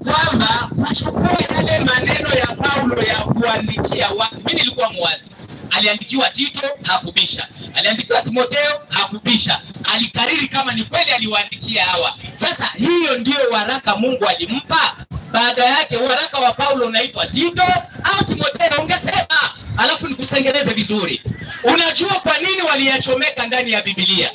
kwamba wachukue yale maneno ya Paulo ya kuandikia watu. Mimi nilikuwa mwazi. Aliandikiwa Tito, hakubisha. Aliandikiwa Timotheo, hakubisha. Alikariri kama ni kweli aliwaandikia hawa. Sasa hiyo ndio waraka Mungu alimpa. Baada yake waraka wa Paulo unaitwa Tito au Timotheo ungesema. Alafu nikutengeneze vizuri. Unajua kwa nini waliyachomeka ndani ya Biblia?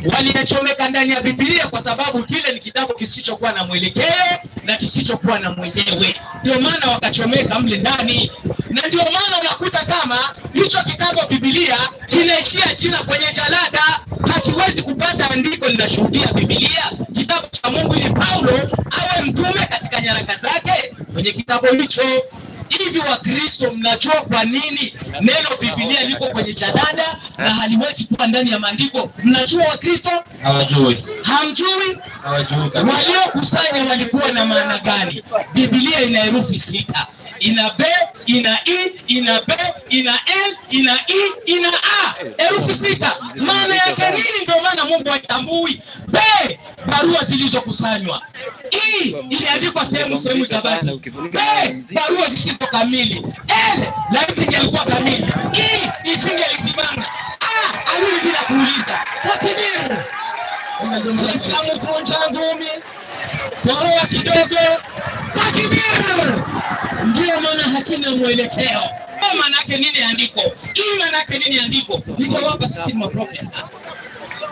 Waliyachomeka ndani ya Biblia kwa sababu kile ni kitabu kisichokuwa na mwelekeo na kisichokuwa na mwenyewe. Ndio maana wakachomeka mle ndani. Na ndio maana unakuta kama hicho kitabu Biblia kinaishia jina kwenye jalada, hakiwezi kupata andiko linashuhudia Biblia. Kitabu cha Mungu ili Paulo awe mtume katika nyaraka zake kwenye kitabu hicho. Hivi Wakristo mnajua kwa nini neno Biblia liko kwenye jalada na haliwezi kuwa ndani ya maandiko? Mnajua Wakristo? Hawajui. Hamjui? Hawajui kabisa. Waliokusanya walikuwa na maana gani? Biblia ina herufi 6. Ina B, ina I, ina B, ina L, ina I, ina A. Herufi 6. Maana yake nini? Ndio maana Mungu hatambui. B, barua zilizokusanywa. I, iliandikwa sehemu ikabaki. B, barua zisizo kamili. L, laiti ingelikuwa kamili. I, isingelipimana. A, aluli bila kuuliza. Takbir. Islamu kunja ngumi. Koroa kidogo. Takbir. Ndio maana hakina mwelekeo. Maana yake nini andiko? Hii maana yake nini andiko? Nitawapa sisi maprofesa.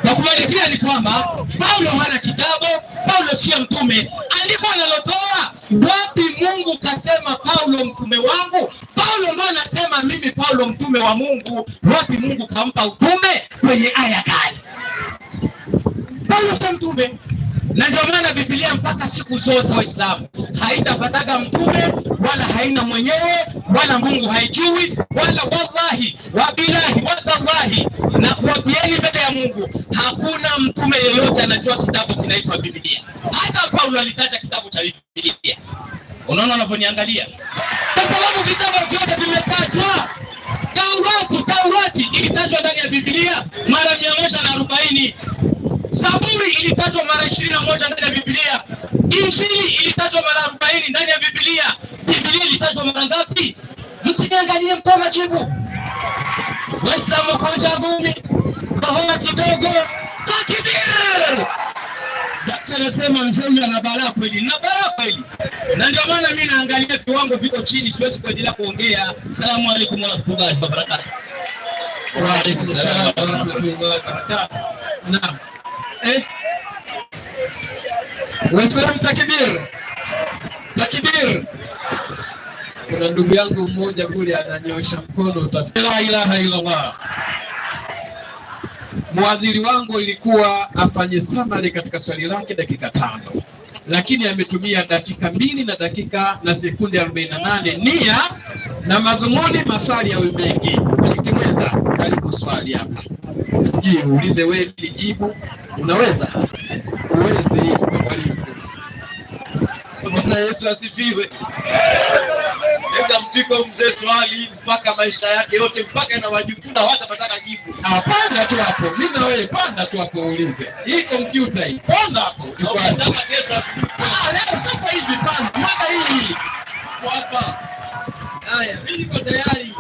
Kwa kumalizia ni kwamba Paulo hana kitabu, Paulo sio mtume. Andiko analotoa wapi? Mungu kasema Paulo mtume wangu. Paulo ndo anasema mimi Paulo mtume wa Mungu. Wapi Mungu kampa utume? Kwenye aya gani? Paulo sio mtume. Na ndio maana Biblia mpaka siku zote Waislamu haitapataga mtume wala haina mwenyewe wala Mungu haijui wala wallahi wabilahi watallahi na wapieni mbele ya Mungu hakuna mtume yeyote anajua kitabu kinaitwa Biblia. Hata Paulo alitaja kitabu cha Biblia. Unaona unavyoniangalia? Kwa sababu vitabu vyote vimetajwa. Taurati ilitajwa ndani ya Biblia mara 140. Zaburi ilitajwa mara 21 ndani ya Biblia. Injili ilitajwa mara 40 ndani ya Biblia. Biblia ilitajwa mara ngapi? Msiangalie mtoa majibu. Waislamu kunja ngumi. Bahoa kidogo. Takbir. Daktari anasema mzee ana balaa kweli. Na balaa kweli. Na ndio maana mimi naangalia viwango viko chini, siwezi kuendelea kuongea. Asalamu alaykum wa rahmatullahi wa barakatuh. Wa alaykum salaam wa rahmatullahi wa barakatuh. Naam. Waislamu takbir. Takbir. Kuna ndugu yangu mmoja kule ananyosha mkono utafikiri La ilaha illa Allah. Mwadhiri wangu ilikuwa afanye summary katika swali lake dakika 5. Lakini ametumia dakika 2 na dakika na sekunde 48 nia na madhumuni maswali ya mengi. Nikimweza karibu swali hapa. Sijui uulize wewe jibu. Unaweza? Uweze hiyo kwa mwalimu. Bwana Yesu asifiwe. Eza mtiko mzee swali mpaka maisha yake yote mpaka na wajukuu hawatapata jibu. Panda tu hapo. Mimi na wewe panda tu hapo uulize. Hii kompyuta hii. Panda hapo. Nataka Yesu asifiwe. Leo sasa hivi panda. Mada hii. Hapa. Haya, mimi niko tayari.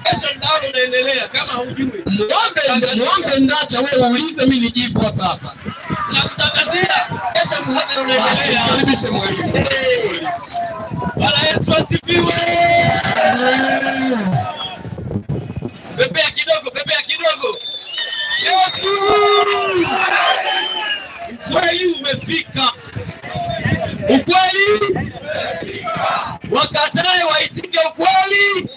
Kesho ndao unaendelea kama hujui. Muombe ndacha wewe uulize mimi nijibu hapa. Nakutangazia kesho mhadhara unaendelea. Karibisha mwalimu. Bwana Yesu asifiwe. Pepea kidogo, pepea kidogo. Yesu! Ukweli umefika. Ukweli? Wakatae waitike ukweli?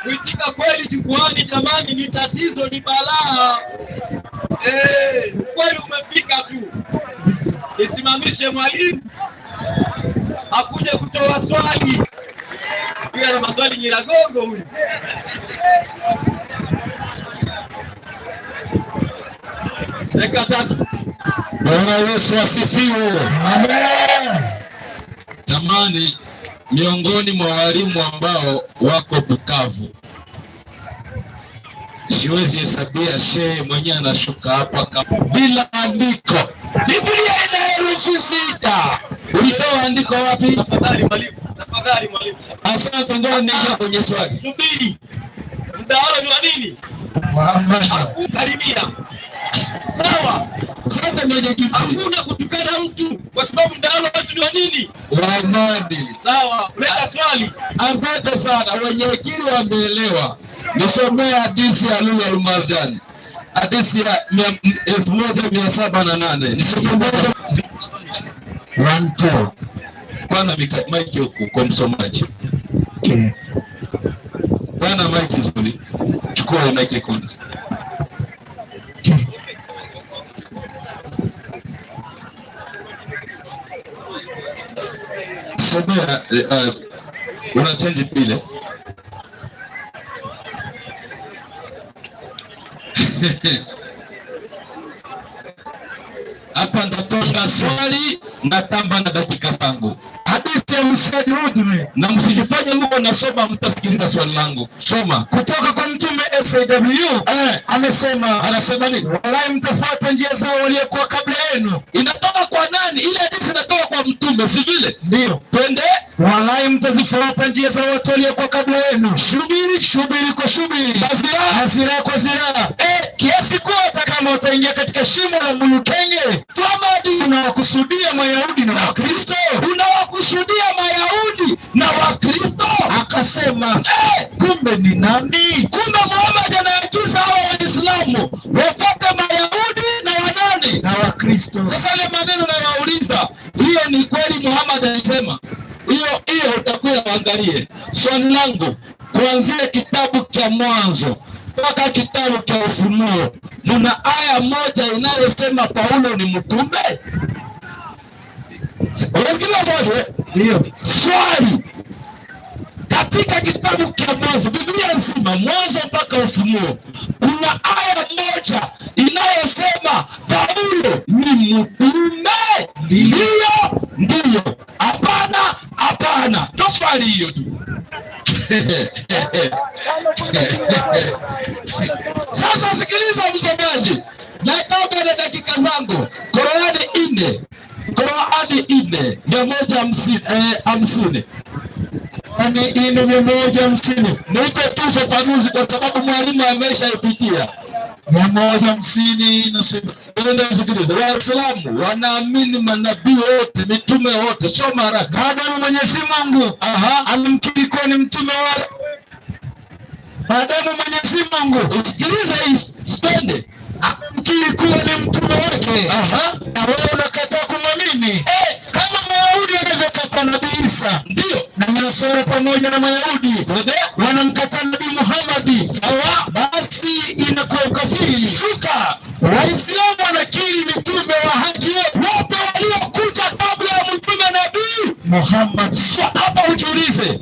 Kuitika kweli jukwani jamani ni tatizo, ni balaa. Ukweli umefika tu. Nisimamishe mwalimu. Hakuja kutoa swali. Pia na maswali Nyiragongo huyu. Dakika 3. Bwana Yesu asifiwe. Amen. Jamani, miongoni mwa walimu ambao wako Bukavu, siwezi hesabia shehe mwenyewe anashuka hapa bila andiko. Biblia ina herufi 6. Ulitoa andiko wapi? Tafadhali mwalimu. Tafadhali mwalimu. Asante, ndio ndio kwenye swali. Subiri. Mdahalo ni wa nini? Karibia. Sawa. Asante mwenyekiti. Hakuna kutukana mtu kwa sababu mdahalo wetu ni wa nini? Wa amani. Sawa. Leta swali. Asante sana. Wenyekiti wameelewa. Nisomee hadithi ya Lulu al-Mardan. Hadithi ya 1708. Nisomee 1 Bwana maiki huku kwa msomaji. Bwana maiki nzuri. Chukua maiki kwanza. Somea una change pile. Hapa ndatonga swali natamba na dakika zangu. Hadithi ya Msaji Udhme. Na msijifanye mko nasoma mtasikiliza swali langu. Soma. Kutoka kwa Mtume SAW anasema nini? Wallahi mtafuata njia zao waliokuwa kabla yenu. Inatoka kwa nani? Ile hadithi inatoka kwa Mtume, si vile? Ndio. Twende. Wallahi mtazifuata njia za watu waliokuwa kabla yenu. Shubiri kwa shubiri. Hasira kwa hasira. Kiasi kuwa hata kama utaingia katika shimo la mulukenge, unawakusudia Mayahudi na Wakristo. Unawakusudia Mayahudi na Wakristo. Akasema kumbe ni nani? Kumbe Muhammad anaagiza hao Waislamu wafuate Mayahudi na wanani? Na Wakristo. Sasa ile maneno nayauliza, hiyo ni kweli Muhammad alisema? Hiyo utakuwa uangalie. Swali langu, kuanzia kitabu cha Mwanzo mpaka kitabu cha Ufunuo, muna aya moja inayosema Paulo ni mtume? Unasikia moja? Ndio. Swali, katika kitabu cha Mwanzo, Biblia nzima Mwanzo mpaka Ufunuo, kuna aya moja inayosema Paulo ni mtume? Ndio. Hapana. Ndio swali hiyo tu. Sasa sikiliza msomaji, nataka na dakika zangu. Qur'ani 4 150. Qur'ani 150. Nipe tu ufafanuzi kwa sababu mwalimu ameshaipitia. 150 inasema, sikiliza, Waislamu wanaamini manabii wote, mitume wote. Soma haraka. Adamu Mwenyezi Mungu alimkiri kuwa ni mtume wa Adamu Mwenyezi Mungu. Sikiliza hii spende. Alimkiri kuwa ni mtume wake. Na wewe unakataa kumwamini. Kama Wayahudi wanavyokataa Nabii Isa. Ndio. Na Nasara pamoja na Mayahudi wanamkataa Nabii Muhammad. Sawa, basi inakuwa ukafiri. Shuka. Waislamu wanakiri mitume wa haki wote waliokuja kabla ya mtume Nabii Muhammad. Hapa ujiulize,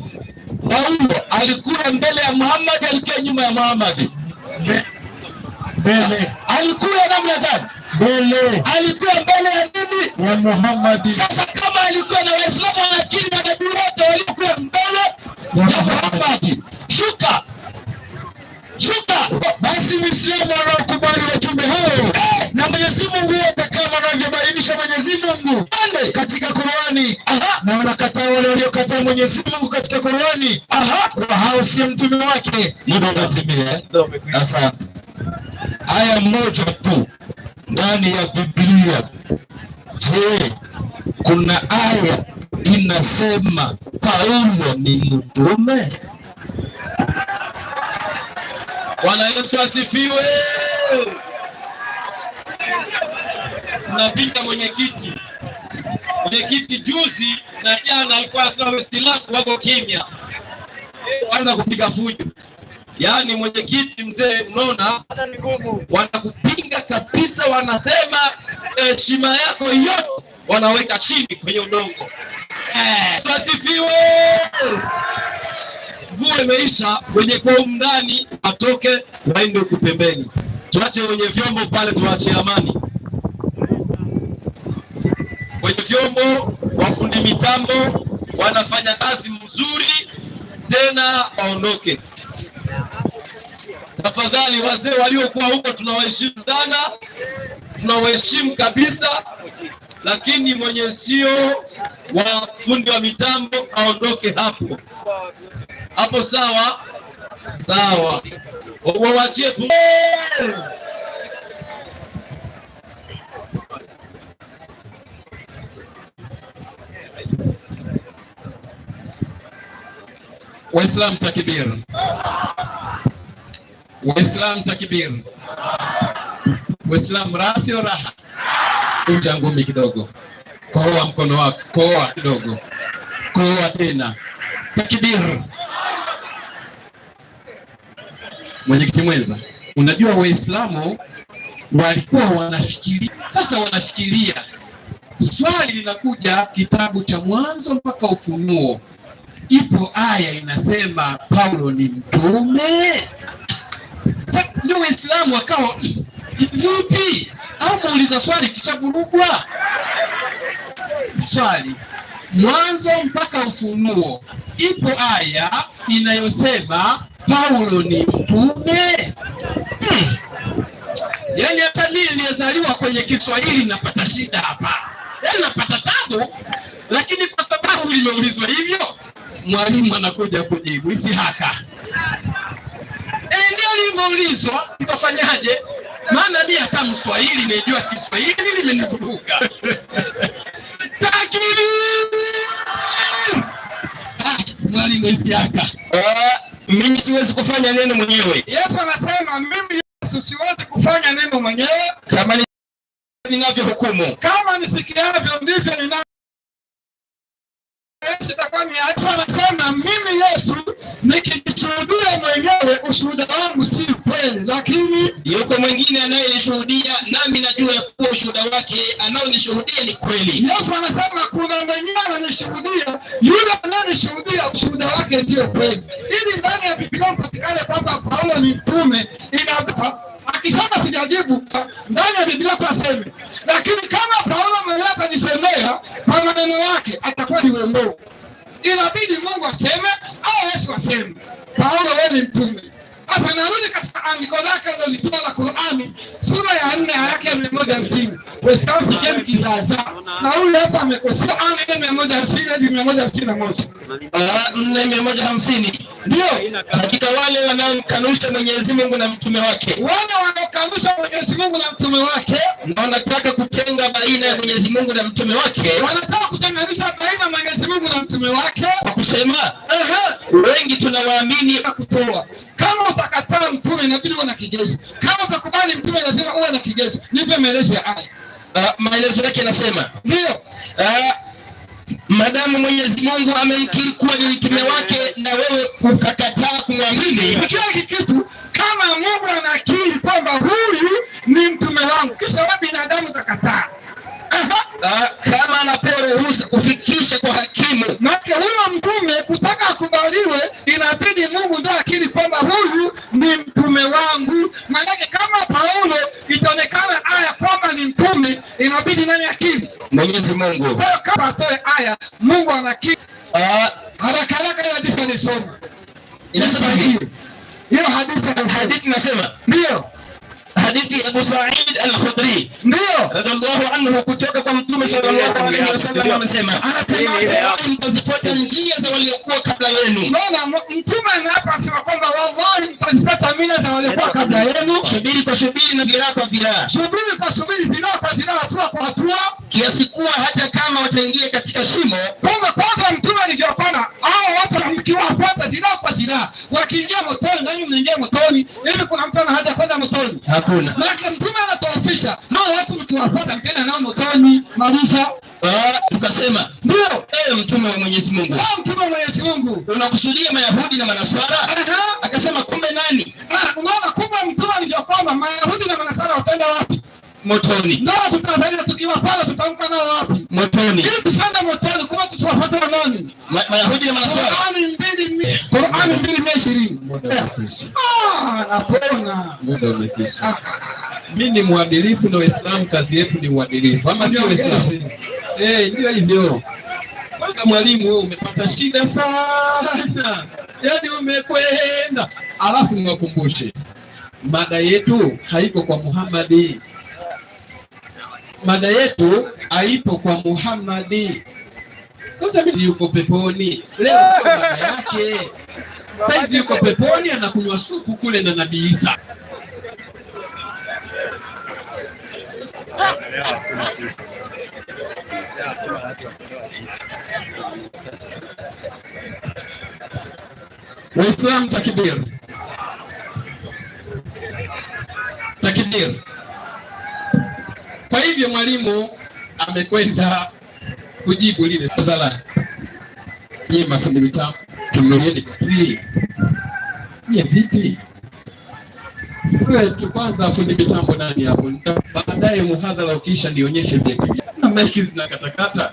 Paulo alikuwa mbele ya Muhammad, alikuwa nyuma ya Muhammad? Mbele. Alikuwa namna gani? Mbele. Alikuwa mbele ya nini? Ya Muhammad. Sasa kama alikuwa na Waislamu wanakiri manabii wote walikuwa mbele ya Muhammad. Shuka. Basi Muislamu wanaokubali watume hao na Mwenyezi Mungu wote kama anavyobainisha Mwenyezi Mungu katika Qur'ani, na wanakataa wale waliokataa Mwenyezi Mungu katika Qur'ani, hao si mtume wake. Muda unatimia. Sasa aya moja tu ndani ya Biblia. Je, kuna aya inasema Paulo ni mtume? Bwana Yesu asifiwe. Tunapinga mwenyekiti juzi na jana alikuwa asema Waislamu wako kimya, waanza kupiga fujo. Yaani mwenyekiti mzee, unaona wanakupinga kabisa, wanasema heshima yako yote wanaweka chini kwenye udongo. Asifiwe. Mvua imeisha, wenye kwa ndani atoke waende huku pembeni. Tuache wenye vyombo pale, tuache amani. Wenye vyombo, wafundi mitambo wanafanya kazi mzuri, tena waondoke. Tafadhali wazee waliokuwa huko tunawaheshimu sana, tunawaheshimu kabisa, lakini mwenye sio wa fundi wa mitambo aondoke hapo. Hapo sawa? Sawa. Wawachie tu. Waislamu takbir. Waislamu takbir. Waislamu rasi au raha? Kunja ngumi kidogo. Kohoa mkono wako, kohoa kidogo. Kohoa tena. Takbir. Mwenyekiti mwenza, unajua Waislamu walikuwa wanafikiria, sasa wanafikiria swali linakuja kitabu cha Mwanzo mpaka Ufunuo. Ipo aya inasema Paulo ni mtume. Sasa ndio Waislamu wakawa vipi? Au muuliza swali kisha vurugwa. Swali Mwanzo mpaka Ufunuo, ipo aya inayosema Paulo ni mtume. Yaani hata mimi nilizaliwa kwenye Kiswahili napata shida hapa. Yaani napata tabu, lakini kwa sababu limeulizwa hivyo, mwalimu anakuja kujibu Isihaka. Ndio limeulizwa, nitafanyaje? Maana mimi hata Mswahili najua Kiswahili limenivuruga. Takiri! Mwalimu Isihaka. Mimi siwezi kufanya neno mwenyewe. Yesu anasema mimi Yesu siwezi kufanya neno mwenyewe Kama ninavyohukumu. kama nisikiavyo ndivyo ninavyo. Yesu anasema mimi Yesu nikijishuhudia mwenyewe ushuhuda wangu si kweli, lakini yuko mwingine anayenishuhudia, nami najua ya kuwa ushuhuda wake anaonishuhudia ni kweli. Yesu anasema kuna mwingine ananishuhudia, yule anayenishuhudia ushuhuda wake ndio kweli. Ili ndani ya Biblia mpatikane kwamba Paulo ni mtume, inabapa akisema sijajibu ndani ya Biblia tuseme. Lakini kama Paulo mwenyewe atajisemea kwa maneno yake atakuwa ni uongo. Inabidi Mungu aseme au Yesu aseme Paulo wewe ni mtume. Hapa narudi katika andiko lake alilitoa la Qur'ani sura ya 4 aya yake 150. Waislamu sikieni kizaza. Na yule hapa amekosea aya 150 hadi 151. 150. Ndio. Hakika wale wanaomkanusha Mwenyezi Mungu na mtume wake. Wale wanaokanusha Mwenyezi Mungu na mtume wake na wanataka kutenga baina ya Mwenyezi Mungu na mtume wake. Wanataka kutenganisha baina ya Mwenyezi Mungu na mtume wake. Kwa kusema, wengi tunawaamini kutoa. Kama utakataa mtume inabidi uwe na kigezo. Kama utakubali mtume lazima uwe na kigezo. Nipe maelezo ya aya. Maelezo yake yanasema, ndio. Madamu Mwenyezi Mungu amemkiri kuwa ni mtume wake na wewe ukakataa kumwamini. Kila kitu kama Mungu anakiri kwamba huyu ni mtume wangu, kisha wewe binadamu ukakataa. Kama anapewa ruhusa kufikisha kwa hakimu. Maana huyo mtume kutaka akubaliwe inabidi Mungu ndio akiri kwamba huyu ni mtume wangu. Maana kama Paulo itaonekana aya kwamba ni mtume inabidi nani akiri? Mwenyezi Mungu. Kwa hiyo kama atoe aya Mungu anakiri. Haraka haraka ya hadithi alisoma. Inasema hivi. Hiyo hadithi inasema. Ndio. Hadithi ya Abu Sa'id al-Khudri. Ndio. Radhiallahu anhu kutoka kwa Mtume sallallahu alaihi wasallam amesema, anasema mtazifuata njia za waliokuwa kabla yenu. Maana mtume anapa asema kwamba wallahi mtazifuata mila za waliokuwa kabla yenu. Subiri kwa subiri na dhiraa kwa dhiraa. Subiri kwa subiri, dhiraa kwa dhiraa, hatua kwa hatua. Kiasi kuwa hata kama wataingia katika shimo. Kwamba kwanza mtume alijopana hao watu mkiwafuata dhiraa kwa dhiraa, wakiingia motoni nani mnaingia motoni? Hivi kuna mtu ana haja kwenda motoni? Hakuna. Maana mtume anatofisha hao watu mkiwafuata mtenda nao motoni maisha. Tukasema ndio mtume wa Mwenyezi Mungu. Mtume wa Mwenyezi Mungu. Unakusudia Mayahudi na Manaswara? Akasema kumbe nani? Unaona kumbe mtume alijokwamba Mayahudi na Manaswara wataenda wapi? Motoni. Ndio tutazalia tukiwapata tutamka nao wapi? Motoni. Ili tusende motoni kumbe tusiwafuate nani? Mayahudi na Manaswara. Qur'ani 2:20. Napona. Mimi ni mwadilifu na Waislamu kazi yetu ni uadilifu. Ama sio Waislamu? Ndio hivyo. Kwanza mwalimu wewe umepata shida sana. Yaani umekwenda. Alafu niwakumbushe. Mada yetu haiko kwa Muhammadi. Mada yetu haipo kwa Muhammadi. Sasa mimi yuko peponi. Leo sio mada yake. Saizi yuko peponi anakunywa supu kule na Nabii Isa. Waislamu takbir. Takbir. Kwa hivyo mwalimu amekwenda kujibu lile swala. Yeye mafundi mitambo tunulieni kipili. Ye vipi? Wewe kwanza fundi mitambo nani hapo? Baadaye muhadhara ukisha nionyeshe vyeti vyako. mbona maiki zinakatakata?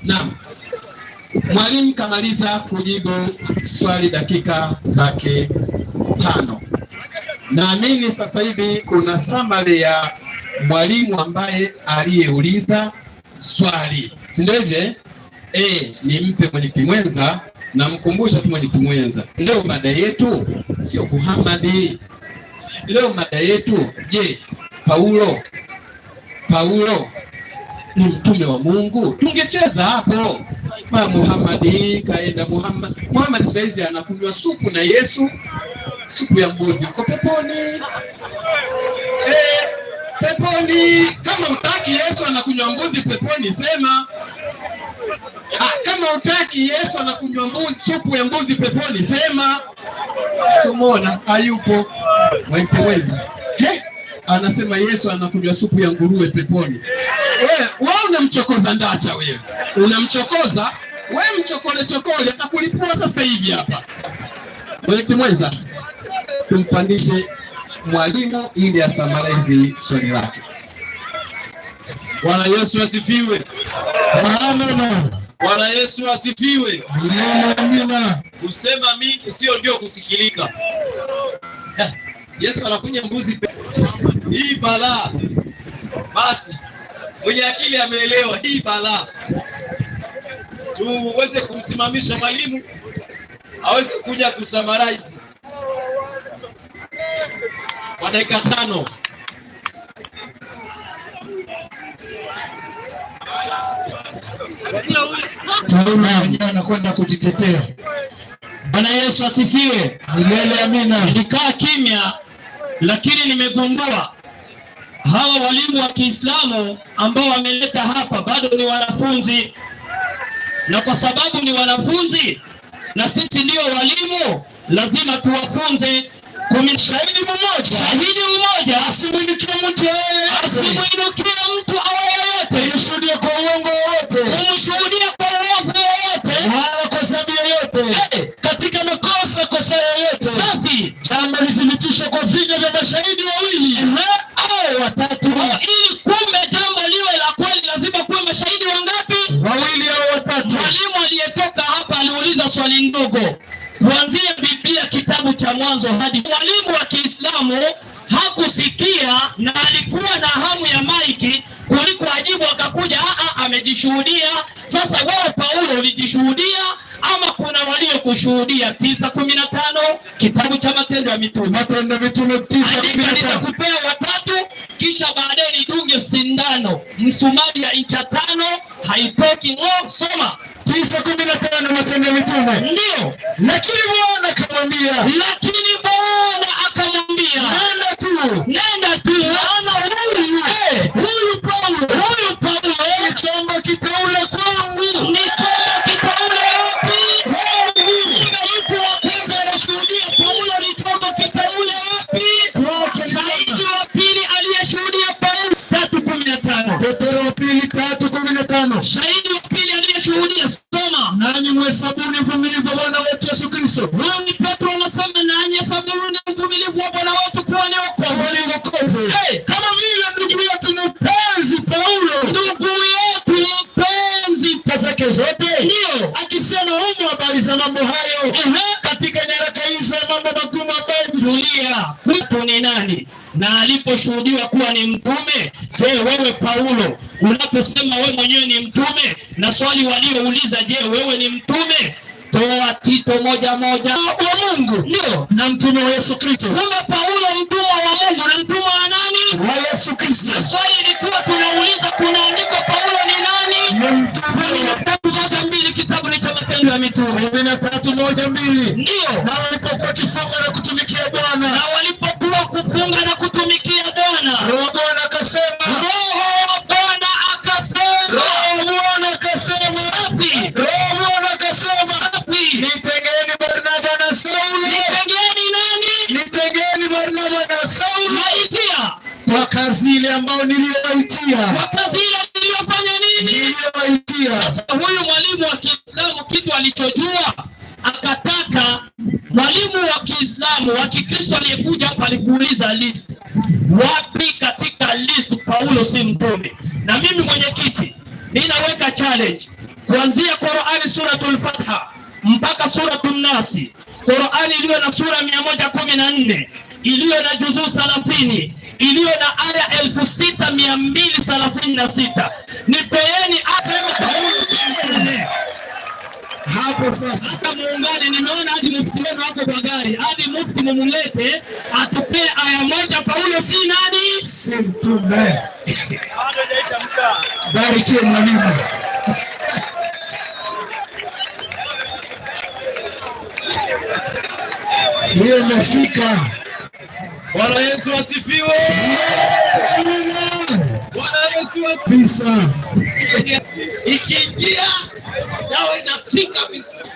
Naam. Mwalimu kamaliza kujibu swali dakika zake 5. Naamini sasa hivi kuna summary ya mwalimu ambaye aliyeuliza swali. Si ndio hivyo? Nimpe mwenyekiti mwenza na mkumbusha tu mwenyekiti mwenza. Leo mada yetu sio Muhammad. Leo mada yetu, je, Paulo ni mtume wa Mungu? Tungecheza hapo. Muhammad kaenda Muhammad saizi anakunywa supu na Yesu, supu ya mbuzi. Uko peponi. Peponi. Kama utaki Yesu anakunywa mbuzi peponi, sema. Kama utaki Yesu anakunywa mbuzi, supu ya mbuzi peponi, sema. Sumona hayupo. Waipeweza. Anasema Yesu anakunywa supu ya nguruwe peponi. Wewe unamchokoza Ndacha wewe. Unamchokoza? Wewe chokole atakulipua sasa hivi hapa. Mwenyekiti mwenza, tumpandishe mwalimu ili asamalize swali lake. Bwana Yesu asifiwe. Amen. Bwana Yesu asifiwe. Amina. Kusema mimi sio ndio kusikilika. Yesu anakunya mbuzi. Hii balaa. Basi mwenye akili ameelewa hii balaa. Tuweze kumsimamisha mwalimu aweze kuja kusummarize kwa dakika 5. Anakwenda kujitetea. Bwana Yesu asifiwe. Milele amina. Nilikaa kimya, lakini nimegundua hawa walimu wa Kiislamu ambao wameleta hapa bado ni wanafunzi, na kwa sababu ni wanafunzi na sisi ndio walimu, lazima tuwafunze. Shahidi mmoja asimwinukie mtu awaye ushuhudie kwa uongo wote, umshuhudie kwa uovu wote, wala kosa yoyote, katika makosa kosa yoyote. Safi. Jambo lithibitishwe kwa vinywa vya mashahidi wawili au watatu. Ili kumbe jambo liwe la kweli lazima kuwe mashahidi wangapi? Wawili au watatu. Mwalimu aliyetoka hapa aliuliza swali ndogo. Kuanzia Biblia kitabu cha Mwanzo hadi mwalimu wa Kiislamu hakusikia na alikuwa na hamu ya maiki kuliko ajibu, akakuja amejishuhudia. Sasa wewe Paulo ulijishuhudia ama kuna walio kushuhudia? 9:15 kitabu cha Matendo ya Mitume. 9:15 nitakupea watatu, kisha baadaye nidunge sindano msumari ya incha 5 haitoki ngo. Soma 9:15 Matendo ya Mitume. Ndio. Lakini Bwana akamwambia nenda tu. Maana huyu Paulo ni chombo kiteule kwangu. Ni chombo kiteule wapi? Mtu wa kwanza anashuhudia Paulo ni chombo kiteule wapi? Shahidi wa pili aliyeshuhudia Paulo 3:15. Petro wa pili 3:15. Shahidi wa pili aliyeshuhudia, soma, nanyi mhesabuni uvumilivu wa Bwana wetu Yesu Kristo. Huyo ni Petro anasema, nanyi hesabuni uvumilivu wa Bwana wetu kuwa ni wokovu. Kama vile ndugu yetu mpenzi Paulo, ndugu yetu mpenzi pazake zote, ndio akisema humo habari za mambo hayo katika nyaraka hizo ya mambo magumu ambayo dunia mtu ni nani na aliposhuhudiwa kuwa ni mtume. Je, wewe Paulo unaposema wewe mwenyewe ni mtume, na swali waliouliza, je wewe ni mtume? Toa Tito 1:1 wa Mungu ndio na mtume wa Yesu Kristo. Kumbe Paulo mtumwa wa Mungu na mtumwa wa nani? Wa Yesu Kristo. Swali lilikuwa tunauliza, kuna andiko Paulo ni nani? Ni mtume. 3:1-2 kitabu ni cha Matendo ya Mitume. 3:1-2 ndio. Na walipokuwa kifunga na kutumikia Bwana, Roho wa Bwana akasema, nitengeni Barnaba na Saulo. Nitengeni Barnaba na Saulo kwa kazi ile ambayo niliyowaitia. Kwa kazi ile niliyofanya nini? Niliyowaitia. Sasa huyu mwalimu wa Kiislamu kitu alichojua, akataka mwalimu wa Kiislamu wa Kikristo aliyekuja hapa alikuuliza list. Wapi katika list Paulo si mtume? Na mimi mwenyekiti ninaweka challenge kuanzia Qur'ani suratul Fatiha mpaka suratul Nasi, Qur'ani iliyo na sura 114, iliyo na juzuu 30, iliyo na aya 6236. Nipeeni asema Paulo sisi hapo sasa. Hata muungane, nimeona hadi mufti wenu hapo kwa gari, hadi mufti mumulete atupee aya moja. Paulo si nani? Si mtume. Barikiwe mwalimu. Hiyo imefika. Bwana Yesu asifiwe. Bwana Yesu asifiwe. Ikiingia dawa inafika vizuri.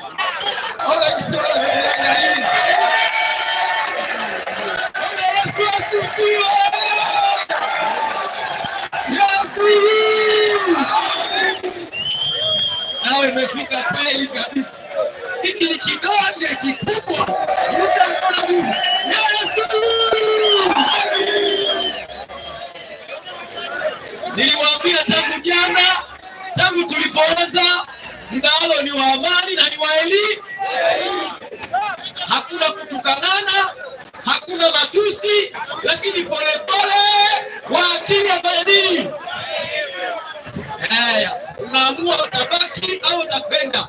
Bwana Yesu asifiwe. Yesu. Dawa imefika kweli kabisa. Hiki ni kidonge kikubwa. Utaona Mungu. Yesu. Niliwaambia tangu jana, tangu tulipoanza, mdahalo ni wa amani na ni wa elimu. Hakuna kutukanana, hakuna matusi, lakini polepole waakili wafanya nini? Unaamua utabaki au utakwenda.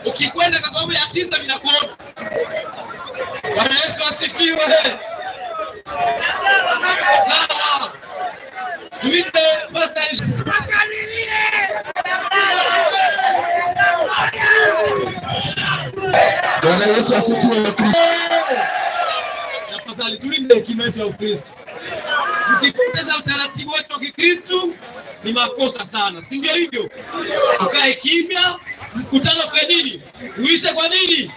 Ukikwenda kwa sababu ya tisa ninakuona. Bwana Yesu asifiwe. Sawa. Tuite Pastor Bwana Yesu asifiwe. Tafadhali tulinde hekima yetu ya Ukristo. Tukipoteza utaratibu wetu wa Kikristo ni makosa sana, si ndio hivyo? Tukae kimya, mkutano kwa nini? Uishe kwa nini?